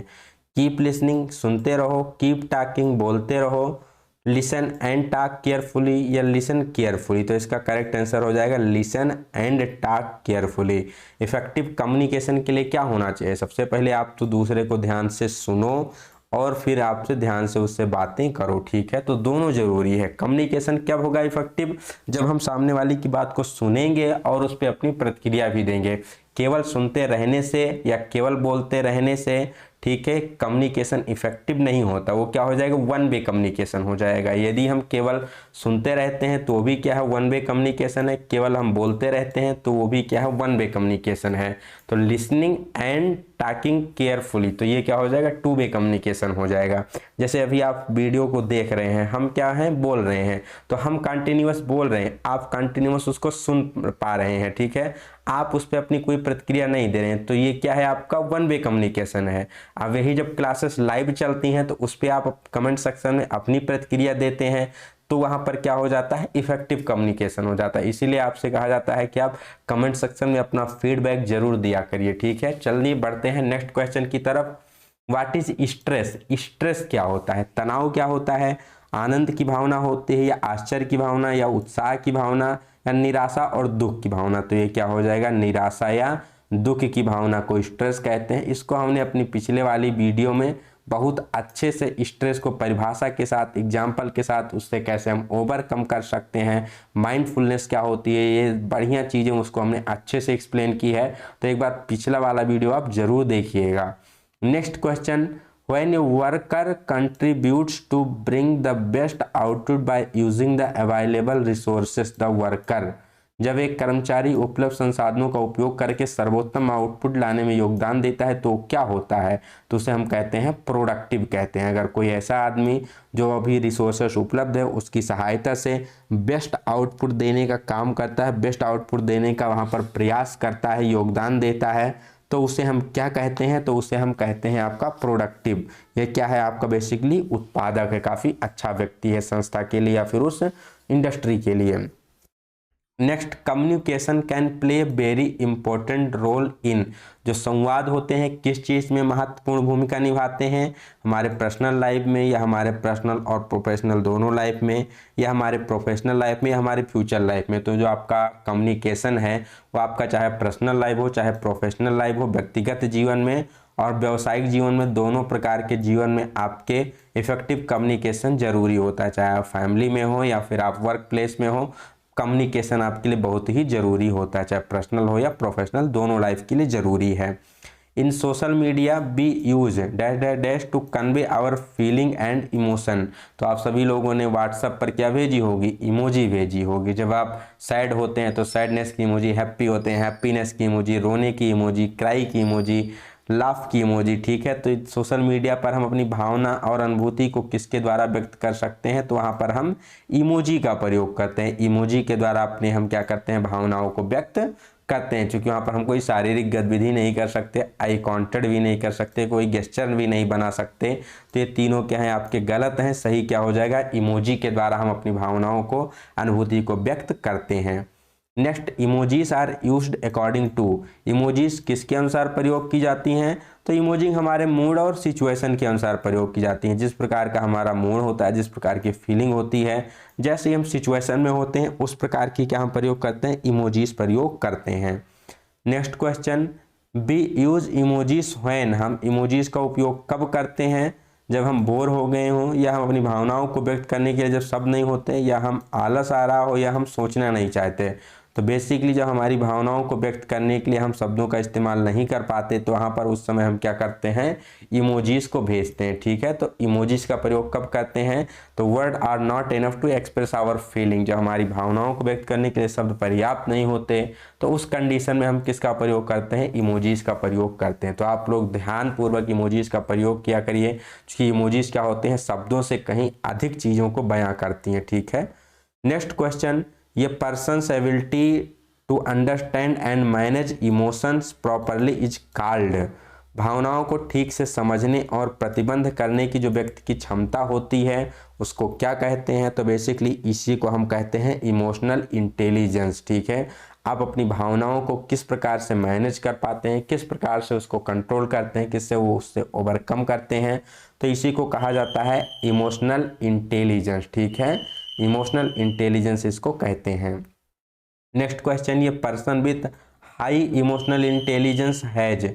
कीप लिसनिंग, सुनते रहो, कीप टॉकिंग, बोलते रहो, लिसन एंड टॉक केयरफुली या लिसन केयरफुली, तो इसका करेक्ट आंसर हो जाएगा listen and talk carefully. Effective communication के लिए क्या होना चाहिए, सबसे पहले आप तो दूसरे को ध्यान से सुनो और फिर आपसे ध्यान से उससे बातें करो, ठीक है। तो दोनों जरूरी है। कम्युनिकेशन कब होगा इफेक्टिव, जब हम सामने वाली की बात को सुनेंगे और उस पर अपनी प्रतिक्रिया भी देंगे। केवल सुनते रहने से या केवल बोलते रहने से, ठीक है, कम्युनिकेशन इफेक्टिव नहीं होता, वो क्या हो जाएगा, वन वे कम्युनिकेशन हो जाएगा। यदि हम केवल सुनते रहते हैं तो वो भी क्या है, वन वे कम्युनिकेशन है, केवल हम बोलते रहते हैं तो वो भी क्या है, वन वे कम्युनिकेशन है। तो लिसनिंग एंड टॉकिंग केयरफुली, तो ये क्या हो जाएगा, टू वे कम्युनिकेशन हो जाएगा। जैसे अभी आप वीडियो को देख रहे हैं, हम क्या हैं बोल रहे हैं, तो हम कंटिन्यूअस बोल रहे हैं, आप कंटिन्यूअस उसको सुन पा रहे हैं, ठीक है। आप उस पर अपनी कोई प्रतिक्रिया नहीं दे रहे हैं, तो ये क्या है, आपका वन वे कम्युनिकेशन है। अब वही जब क्लासेस लाइव चलती हैं तो उस पर आप कमेंट सेक्शन में अपनी प्रतिक्रिया देते हैं, तो वहां पर क्या हो जाता है, इफेक्टिव कम्युनिकेशन हो जाता है। इसीलिए आपसे कहा जाता है कि आप कमेंट सेक्शन में अपना फीडबैक जरूर दिया करिए, ठीक है। चलिए बढ़ते हैं नेक्स्ट क्वेश्चन की तरफ। What is stress? स्ट्रेस क्या होता है, तनाव क्या होता है? आनंद की भावना होती है, या आश्चर्य की भावना, या उत्साह की भावना, या निराशा और दुख की भावना? तो ये क्या हो जाएगा, निराशा या दुख की भावना को स्ट्रेस कहते हैं। इसको हमने अपनी पिछले वाली वीडियो में बहुत अच्छे से स्ट्रेस को परिभाषा के साथ, एग्जाम्पल के साथ, उससे कैसे हम ओवरकम कर सकते हैं, माइंडफुलनेस क्या होती है, ये बढ़िया चीज़ें उसको हमने अच्छे से एक्सप्लेन की है। तो एक बार पिछला वाला वीडियो आप जरूर देखिएगा। Next question, when a worker contributes to bring the best output by using the available resources, the worker, जब एक कर्मचारी उपलब्ध संसाधनों का उपयोग करके सर्वोत्तम आउटपुट लाने में योगदान देता है तो क्या होता है, तो उसे हम कहते हैं प्रोडक्टिव कहते हैं। अगर कोई ऐसा आदमी जो अभी रिसोर्सेस उपलब्ध है उसकी सहायता से बेस्ट आउटपुट देने का काम करता है, बेस्ट आउटपुट देने का वहाँ पर प्रयास करता है, योगदान देता है, तो उसे हम क्या कहते हैं, तो उसे हम कहते हैं आपका प्रोडक्टिव। ये क्या है, आपका बेसिकली उत्पादक है, काफ़ी अच्छा व्यक्ति है संस्था के लिए या फिर उस इंडस्ट्री के लिए। Next, communication can play very important role in, जो संवाद होते हैं किस चीज़ में महत्वपूर्ण भूमिका निभाते हैं, हमारे पर्सनल लाइफ में, या हमारे पर्सनल और प्रोफेशनल दोनों लाइफ में, या हमारे प्रोफेशनल लाइफ में, या हमारे फ्यूचर लाइफ में। तो जो आपका कम्युनिकेशन है वो आपका चाहे पर्सनल लाइफ हो चाहे प्रोफेशनल लाइफ हो, व्यक्तिगत जीवन में और व्यावसायिक जीवन में, दोनों प्रकार के जीवन में आपके इफेक्टिव कम्युनिकेशन जरूरी होता है। चाहे आप फैमिली में हो या फिर आप वर्क प्लेस में हो, कम्युनिकेशन आपके लिए बहुत ही जरूरी होता है, चाहे पर्सनल हो या प्रोफेशनल, दोनों लाइफ के लिए जरूरी है। In social media we use dash dash dash to convey our feeling and emotion. तो आप सभी लोगों ने व्हाट्सएप पर क्या भेजी होगी, इमोजी भेजी होगी। जब आप सैड होते हैं तो सैडनेस की इमोजी, हैप्पी होते हैं हैप्पीनेस की इमोजी, रोने की इमोजी, क्राई की इमोजी, लाफ की इमोजी, ठीक है। तो सोशल मीडिया पर हम अपनी भावना और अनुभूति को किसके द्वारा व्यक्त कर सकते हैं, तो वहाँ पर हम इमोजी का प्रयोग करते हैं। इमोजी के द्वारा अपने हम क्या करते हैं, भावनाओं को व्यक्त करते हैं। क्योंकि वहाँ पर हम कोई शारीरिक गतिविधि नहीं कर सकते, आई कॉन्टैक्ट भी नहीं कर सकते, कोई गेस्चर भी नहीं बना सकते, तो ये तीनों क्या हैं आपके गलत हैं। सही क्या हो जाएगा, इमोजी के द्वारा हम अपनी भावनाओं को, अनुभूति को व्यक्त करते हैं। Next, emojis are used according to. Emojis किसके अनुसार प्रयोग की जाती हैं, तो इमोजी हमारे मूड और सिचुएशन के अनुसार प्रयोग की जाती हैं। जिस प्रकार का हमारा मूड होता है, जिस प्रकार की फीलिंग होती है, जैसे हम सिचुएशन में होते हैं उस प्रकार की क्या हम प्रयोग करते हैं, इमोजीज प्रयोग करते हैं। Next question, B use emojis when. हम इमोजीज का उपयोग कब करते हैं, जब हम बोर हो गए हों, या हम अपनी भावनाओं को व्यक्त करने के लिए जब शब्द नहीं होते, या हम आलस आ रहा हो, या हम सोचना नहीं चाहते। तो बेसिकली जब हमारी भावनाओं को व्यक्त करने के लिए हम शब्दों का इस्तेमाल नहीं कर पाते, तो वहाँ पर उस समय हम क्या करते हैं, इमोजीज को भेजते हैं, ठीक है। तो इमोजीज का प्रयोग कब करते हैं, तो word are not enough to express our feeling. जब हमारी भावनाओं को व्यक्त करने के लिए शब्द पर्याप्त नहीं होते, तो उस कंडीशन में हम किसका प्रयोग करते हैं, इमोजीज का प्रयोग करते हैं। तो आप लोग ध्यानपूर्वक इमोजीज का प्रयोग किया करिए, क्योंकि इमोजीज क्या होते हैं, शब्दों से कहीं अधिक चीज़ों को बयां करती हैं, ठीक है। नेक्स्ट क्वेश्चन, ये person's ability to understand and manage emotions properly is called. भावनाओं को ठीक से समझने और प्रतिबंध करने की जो व्यक्ति की क्षमता होती है उसको क्या कहते हैं, तो बेसिकली इसी को हम कहते हैं इमोशनल इंटेलिजेंस, ठीक है। आप अपनी भावनाओं को किस प्रकार से मैनेज कर पाते हैं, किस प्रकार से उसको कंट्रोल करते हैं, किससे वो उससे ओवरकम करते हैं, तो इसी को कहा जाता है इमोशनल इंटेलिजेंस, ठीक है। इमोशनल इंटेलिजेंस इसको कहते हैं। नेक्स्ट क्वेश्चन, ये person with high emotional intelligence has.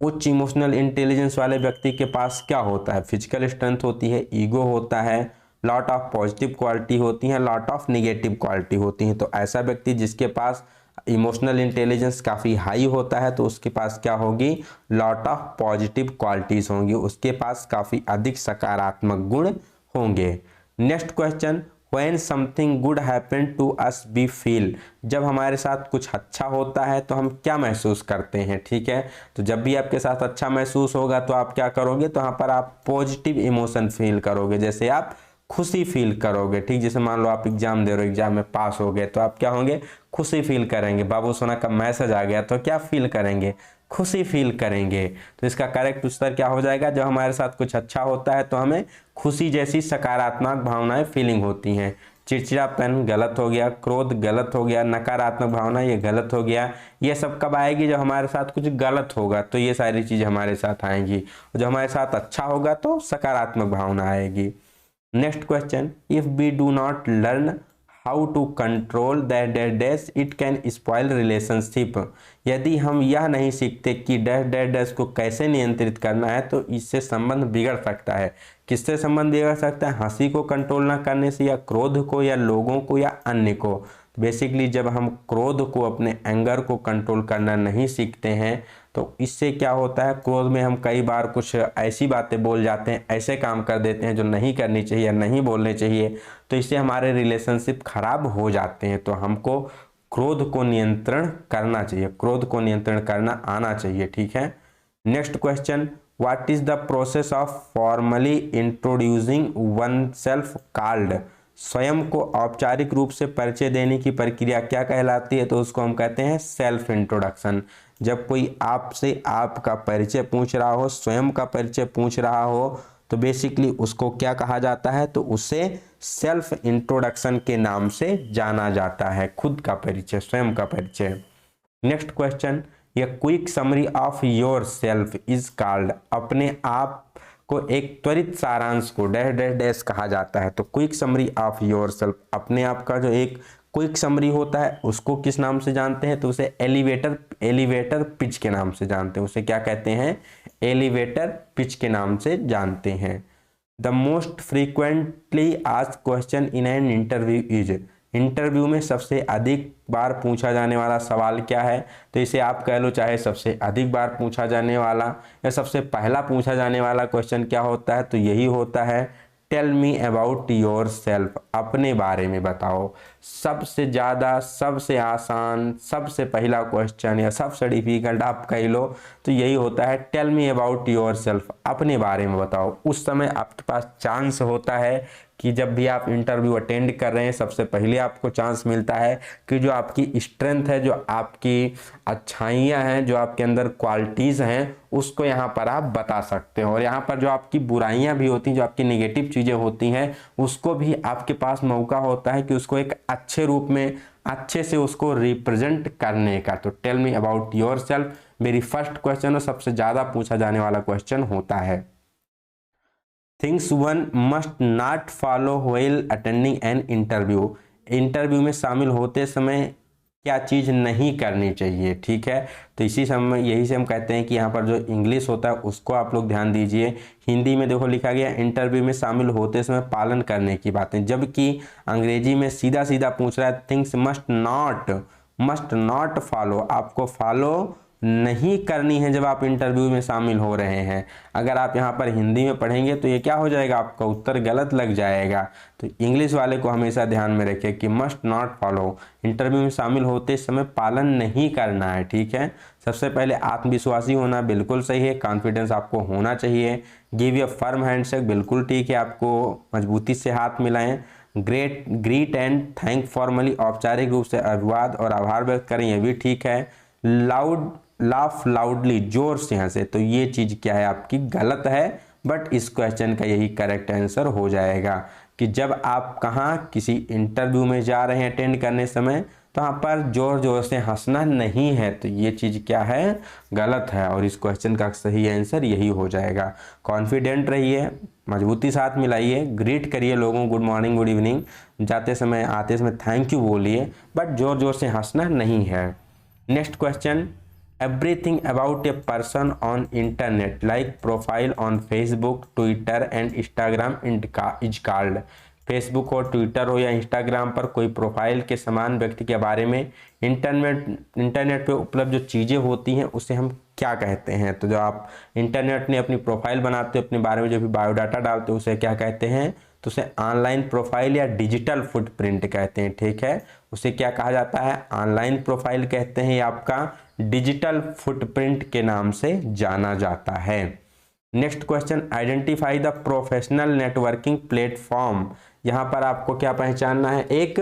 उच्च इमोशनल इंटेलिजेंस वाले व्यक्ति के पास क्या होता है, फिजिकल स्ट्रेंथ होती है, ईगो होता है, लॉट ऑफ पॉजिटिव क्वालिटी होती है, लॉट ऑफ निगेटिव क्वालिटी होती है। तो ऐसा व्यक्ति जिसके पास इमोशनल इंटेलिजेंस काफ़ी हाई होता है तो उसके पास क्या होगी, लॉट ऑफ पॉजिटिव क्वालिटीज होंगी, उसके पास काफ़ी अधिक सकारात्मक गुण होंगे। Next question, When something good happen to us we feel। जब हमारे साथ कुछ अच्छा होता है तो हम क्या महसूस करते हैं, ठीक है। तो जब भी आपके साथ अच्छा महसूस होगा तो आप क्या करोगे, तो यहाँ पर आप पॉजिटिव इमोशन फील करोगे, जैसे आप खुशी फील करोगे, ठीक। जैसे मान लो आप एग्जाम दे रहे हो, एग्जाम में पास हो गए तो आप क्या होंगे, खुशी फील करेंगे। बाबू सोना का मैसेज आ गया तो क्या फील करेंगे, खुशी फील करेंगे। तो इसका करेक्ट उत्तर क्या हो जाएगा, जब हमारे साथ कुछ अच्छा होता है तो हमें खुशी जैसी सकारात्मक भावनाएं फीलिंग होती हैं। चिड़चिड़ापन गलत हो गया, क्रोध गलत हो गया, नकारात्मक भावना ये गलत हो गया। ये सब कब आएगी, जब हमारे साथ कुछ गलत होगा तो ये सारी चीज़ हमारे साथ आएंगी। और जब हमारे साथ अच्छा होगा तो सकारात्मक भावना आएगी। Next question, if we do not learn how to control that dash dash it can spoil relationship. यदि हम यह नहीं सीखते कि डैश डैश डैश को कैसे नियंत्रित करना है तो इससे संबंध बिगड़ सकता है। किससे संबंध बिगड़ सकता है, हंसी को कंट्रोल ना करने से, या क्रोध को, या लोगों को, या अन्य को। बेसिकली जब हम क्रोध को, अपने एंगर को कंट्रोल करना नहीं सीखते हैं तो इससे क्या होता है, क्रोध में हम कई बार कुछ ऐसी बातें बोल जाते हैं, ऐसे काम कर देते हैं जो नहीं करनी चाहिए या नहीं बोलने चाहिए, तो इससे हमारे रिलेशनशिप खराब हो जाते हैं। तो हमको क्रोध को नियंत्रण करना चाहिए, क्रोध को नियंत्रण करना आना चाहिए, ठीक है। Next question, what is the process of formally introducing one self called. स्वयं को औपचारिक रूप से परिचय देने की प्रक्रिया क्या कहलाती है, तो उसको हम कहते हैं सेल्फ इंट्रोडक्शन। जब कोई आपसे आपका परिचय पूछ रहा हो, स्वयं का परिचय पूछ रहा हो, तो बेसिकली उसको क्या कहा जाता है, तो उसे सेल्फ इंट्रोडक्शन के नाम से जाना जाता है, खुद का परिचय, स्वयं का परिचय। नेक्स्ट क्वेश्चन, ये quick summary of your self is called. अपने आप को एक त्वरित सारांश को डैश डैश डैश कहा जाता है। तो quick summary of your self, अपने आप का जो एक क्विक समरी होता है उसको किस नाम से जानते हैं, तो उसे एलिवेटर पिच के नाम से जानते हैं। उसे क्या कहते हैं, एलिवेटर पिच के नाम से जानते हैं। The most frequently asked question in an interview is. Interview में सबसे अधिक बार पूछा जाने वाला सवाल क्या है, तो इसे आप कह लो चाहे सबसे अधिक बार पूछा जाने वाला या सबसे पहला पूछा जाने वाला क्वेश्चन क्या होता है, तो यही होता है tell me about yourself. अपने बारे में बताओ। सबसे ज़्यादा, सबसे आसान, सबसे पहला क्वेश्चन या सबसे डिफिकल्ट आप कह लो तो यही होता है tell me about yourself, अपने बारे में बताओ। उस समय आपके पास चांस होता है कि जब भी आप इंटरव्यू अटेंड कर रहे हैं सबसे पहले आपको चांस मिलता है कि जो आपकी स्ट्रेंथ है, जो आपकी अच्छाइयाँ हैं, जो आपके अंदर क्वालिटीज़ हैं, उसको यहाँ पर आप बता सकते हो। और यहाँ पर जो आपकी बुराइयाँ भी होती हैं, जो आपकी नेगेटिव चीज़ें होती हैं, उसको भी आपके पास मौका होता है कि उसको एक अच्छे रूप में, अच्छे से उसको रिप्रेजेंट करने का। तो tell me about yourself मेरी फर्स्ट क्वेश्चन और सबसे ज़्यादा पूछा जाने वाला क्वेश्चन होता है। Things one must not follow while attending an interview. Interview में शामिल होते समय क्या चीज़ नहीं करनी चाहिए, ठीक है। तो इसी समय यही से हम कहते हैं कि यहाँ पर जो इंग्लिश होता है उसको आप लोग ध्यान दीजिए। हिंदी में देखो लिखा गया इंटरव्यू में शामिल होते समय पालन करने की बातें, जबकि अंग्रेजी में सीधा सीधा पूछ रहा है थिंग्स मस्ट नॉट फॉलो, आपको फॉलो नहीं करनी है जब आप इंटरव्यू में शामिल हो रहे हैं। अगर आप यहाँ पर हिंदी में पढ़ेंगे तो ये क्या हो जाएगा, आपका उत्तर गलत लग जाएगा। तो इंग्लिश वाले को हमेशा ध्यान में रखें कि मस्ट नॉट फॉलो, इंटरव्यू में शामिल होते समय पालन नहीं करना है, ठीक है। सबसे पहले आत्मविश्वासी होना बिल्कुल सही है, कॉन्फिडेंस आपको होना चाहिए। गिव ए फर्म हैंडशेक, बिल्कुल ठीक है, आपको मजबूती से हाथ मिलाएं। ग्रीट एंड थैंक फॉर्मली, औपचारिक रूप से अभिवाद और आभार व्यक्त करें, यह भी ठीक है। लाफ लाउडली, जोर से हंसे, तो ये चीज़ क्या है आपकी गलत है, बट इस क्वेश्चन का यही करेक्ट आंसर हो जाएगा कि जब आप कहाँ किसी इंटरव्यू में जा रहे हैं अटेंड करने समय, तो वहाँ पर जोर जोर से हंसना नहीं है, तो ये चीज़ क्या है, गलत है। और इस क्वेश्चन का सही आंसर यही हो जाएगा। कॉन्फिडेंट रहिए, मजबूती साथ मिलाइए, ग्रीट करिए लोगों, गुड मॉर्निंग, गुड इवनिंग, जाते समय आते समय थैंक यू बोलिए, बट जोर जोर से हंसना नहीं है। Next question, everything about a person on internet like profile on Facebook, Twitter and Instagram is called। Facebook हो, ट्विटर हो या इंस्टाग्राम पर कोई प्रोफाइल के समान व्यक्ति के बारे में इंटरनेट पे उपलब्ध जो चीज़ें होती हैं उसे हम क्या कहते हैं। तो जो आप इंटरनेट ने अपनी प्रोफाइल बनाते हो, अपने बारे में जो भी बायोडाटा डालते हो, उसे क्या कहते हैं, तो उसे ऑनलाइन प्रोफाइल या डिजिटल फुटप्रिंट कहते हैं, ठीक है। उसे क्या कहा जाता है, ऑनलाइन प्रोफाइल कहते हैं या आपका डिजिटल फुटप्रिंट के नाम से जाना जाता है। Next question, identify the professional networking platform. यहाँ पर आपको क्या पहचानना है, एक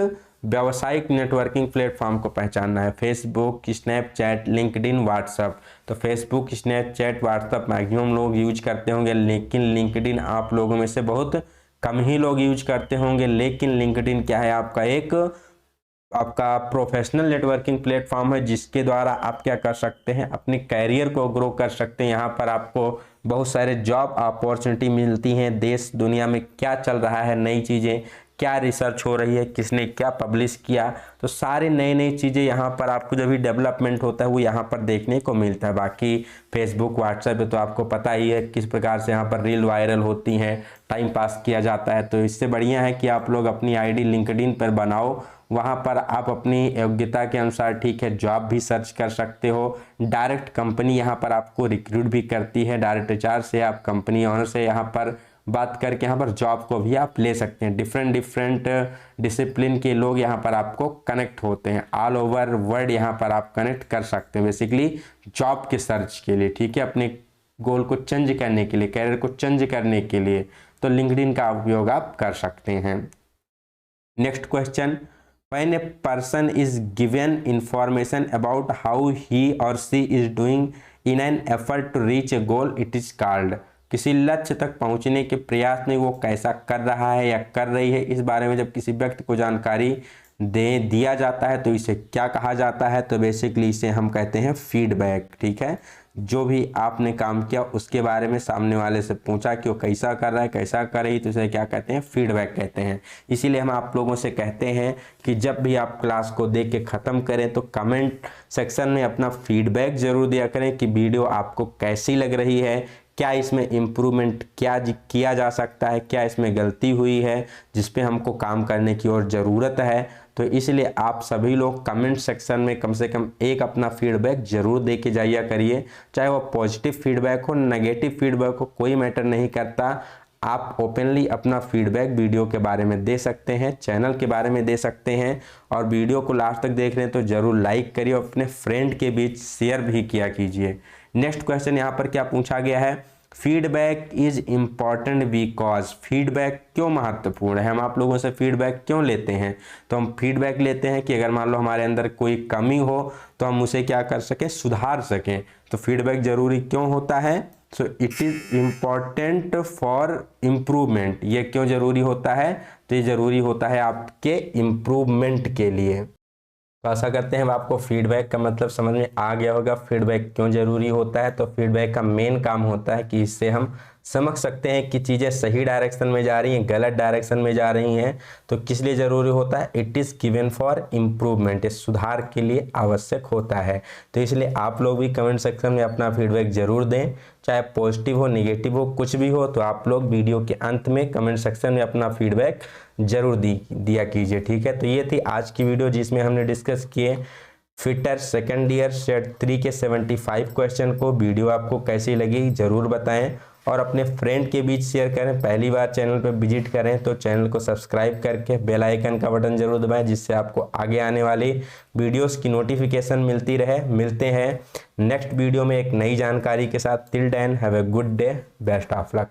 व्यावसायिक नेटवर्किंग प्लेटफॉर्म को पहचानना है, फेसबुक, स्नैपचैट, लिंक्डइन, व्हाट्सअप। तो फेसबुक, स्नैपचैट, व्हाट्सअप मैक्सिमम लोग यूज करते होंगे, लेकिन लिंक्डइन आप लोगों में से बहुत कम ही लोग यूज करते होंगे। लेकिन लिंक्डइन क्या है, आपका प्रोफेशनल नेटवर्किंग प्लेटफॉर्म है, जिसके द्वारा आप क्या कर सकते हैं, अपने कैरियर को ग्रो कर सकते हैं। यहाँ पर आपको बहुत सारे जॉब अपॉर्चुनिटी मिलती हैं। देश दुनिया में क्या चल रहा है, नई चीज़ें क्या रिसर्च हो रही है, किसने क्या पब्लिश किया, तो सारी नई नई चीज़ें यहाँ पर आपको जो भी डेवलपमेंट होता है वो यहाँ पर देखने को मिलता है। बाकी फेसबुक, व्हाट्सएप तो आपको पता ही है किस प्रकार से यहाँ पर रील वायरल होती हैं, टाइम पास किया जाता है। तो इससे बढ़िया है कि आप लोग अपनी आईडी लिंक्डइन पर बनाओ, वहाँ पर आप अपनी योग्यता के अनुसार ठीक है जॉब भी सर्च कर सकते हो। डायरेक्ट कंपनी यहाँ पर आपको रिक्रूट भी करती है, डायरेक्ट एचआर से आप कंपनी ऑनर से यहाँ पर बात करके यहाँ पर जॉब को भी आप ले सकते हैं। डिफरेंट डिसिप्लिन के लोग यहाँ पर आपको कनेक्ट होते हैं, ऑल ओवर वर्ल्ड यहाँ पर आप कनेक्ट कर सकते हैं बेसिकली जॉब के सर्च के लिए, ठीक है, अपने गोल को चेंज करने के लिए, कैरियर को चेंज करने के लिए। तो लिंक्डइन का उपयोग आप कर सकते हैं। Next question, when a person is given information about how he or she is doing in an effort to reach a goal, it is called। किसी लक्ष्य तक पहुंचने के प्रयास में वो कैसा कर रहा है या कर रही है, इस बारे में जब किसी व्यक्ति को जानकारी दिया जाता है तो इसे क्या कहा जाता है, तो बेसिकली इसे हम कहते हैं फीडबैक। ठीक है, जो भी आपने काम किया उसके बारे में सामने वाले से पूछा कि वो कैसा कर रहा है, कैसा कर रही, तो इसे क्या कहते हैं, फीडबैक कहते हैं। इसीलिए हम आप लोगों से कहते हैं कि जब भी आप क्लास को देख के ख़त्म करें तो कमेंट सेक्शन में अपना फीडबैक ज़रूर दिया करें कि वीडियो आपको कैसी लग रही है, क्या इसमें इम्प्रूवमेंट क्या किया जा सकता है, क्या इसमें गलती हुई है जिस पे हमको काम करने की और ज़रूरत है। तो इसलिए आप सभी लोग कमेंट सेक्शन में कम से कम एक अपना फीडबैक जरूर दे के जाइए करिए, चाहे वो पॉजिटिव फीडबैक हो, नेगेटिव फीडबैक हो, कोई मैटर नहीं करता। आप ओपनली अपना फीडबैक वीडियो के बारे में दे सकते हैं, चैनल के बारे में दे सकते हैं। और वीडियो को लास्ट तक देख रहे हैं तो ज़रूर लाइक करिए, अपने फ्रेंड के बीच शेयर भी किया कीजिए। नेक्स्ट क्वेश्चन यहाँ पर क्या पूछा गया है, feedback is important because, feedback क्यों महत्वपूर्ण है, हम आप लोगों से फीडबैक क्यों लेते हैं। तो हम फीडबैक लेते हैं कि अगर मान लो हमारे अंदर कोई कमी हो तो हम उसे क्या कर सकें, सुधार सकें। तो फीडबैक जरूरी क्यों होता है, so it is important for improvement. ये क्यों जरूरी होता है, तो ये जरूरी होता है आपके इम्प्रूवमेंट के लिए। तो आशा करते हैं आपको फीडबैक का मतलब समझ में आ गया होगा, फीडबैक क्यों जरूरी होता है। तो फीडबैक का मेन काम होता है कि इससे हम समझ सकते हैं कि चीज़ें सही डायरेक्शन में जा रही हैं, गलत डायरेक्शन में जा रही हैं। तो किस लिए ज़रूरी होता है, it is given for improvement, ये सुधार के लिए आवश्यक होता है। तो इसलिए आप लोग भी कमेंट सेक्शन में अपना फीडबैक जरूर दें, चाहे पॉजिटिव हो, निगेटिव हो, कुछ भी हो। तो आप लोग वीडियो के अंत में कमेंट सेक्शन में अपना फीडबैक जरूर दिया कीजिए। ठीक है, तो ये थी आज की वीडियो जिसमें हमने डिस्कस किए फिटर सेकेंड ईयर सेट 3 के 75 क्वेश्चन को। वीडियो आपको कैसी लगी ज़रूर बताएं और अपने फ्रेंड के बीच शेयर करें। पहली बार चैनल पर विजिट करें तो चैनल को सब्सक्राइब करके बेल आइकन का बटन जरूर दबाएं, जिससे आपको आगे आने वाली वीडियोस की नोटिफिकेशन मिलती रहे। मिलते हैं नेक्स्ट वीडियो में एक नई जानकारी के साथ। Till then have a good day, best of luck.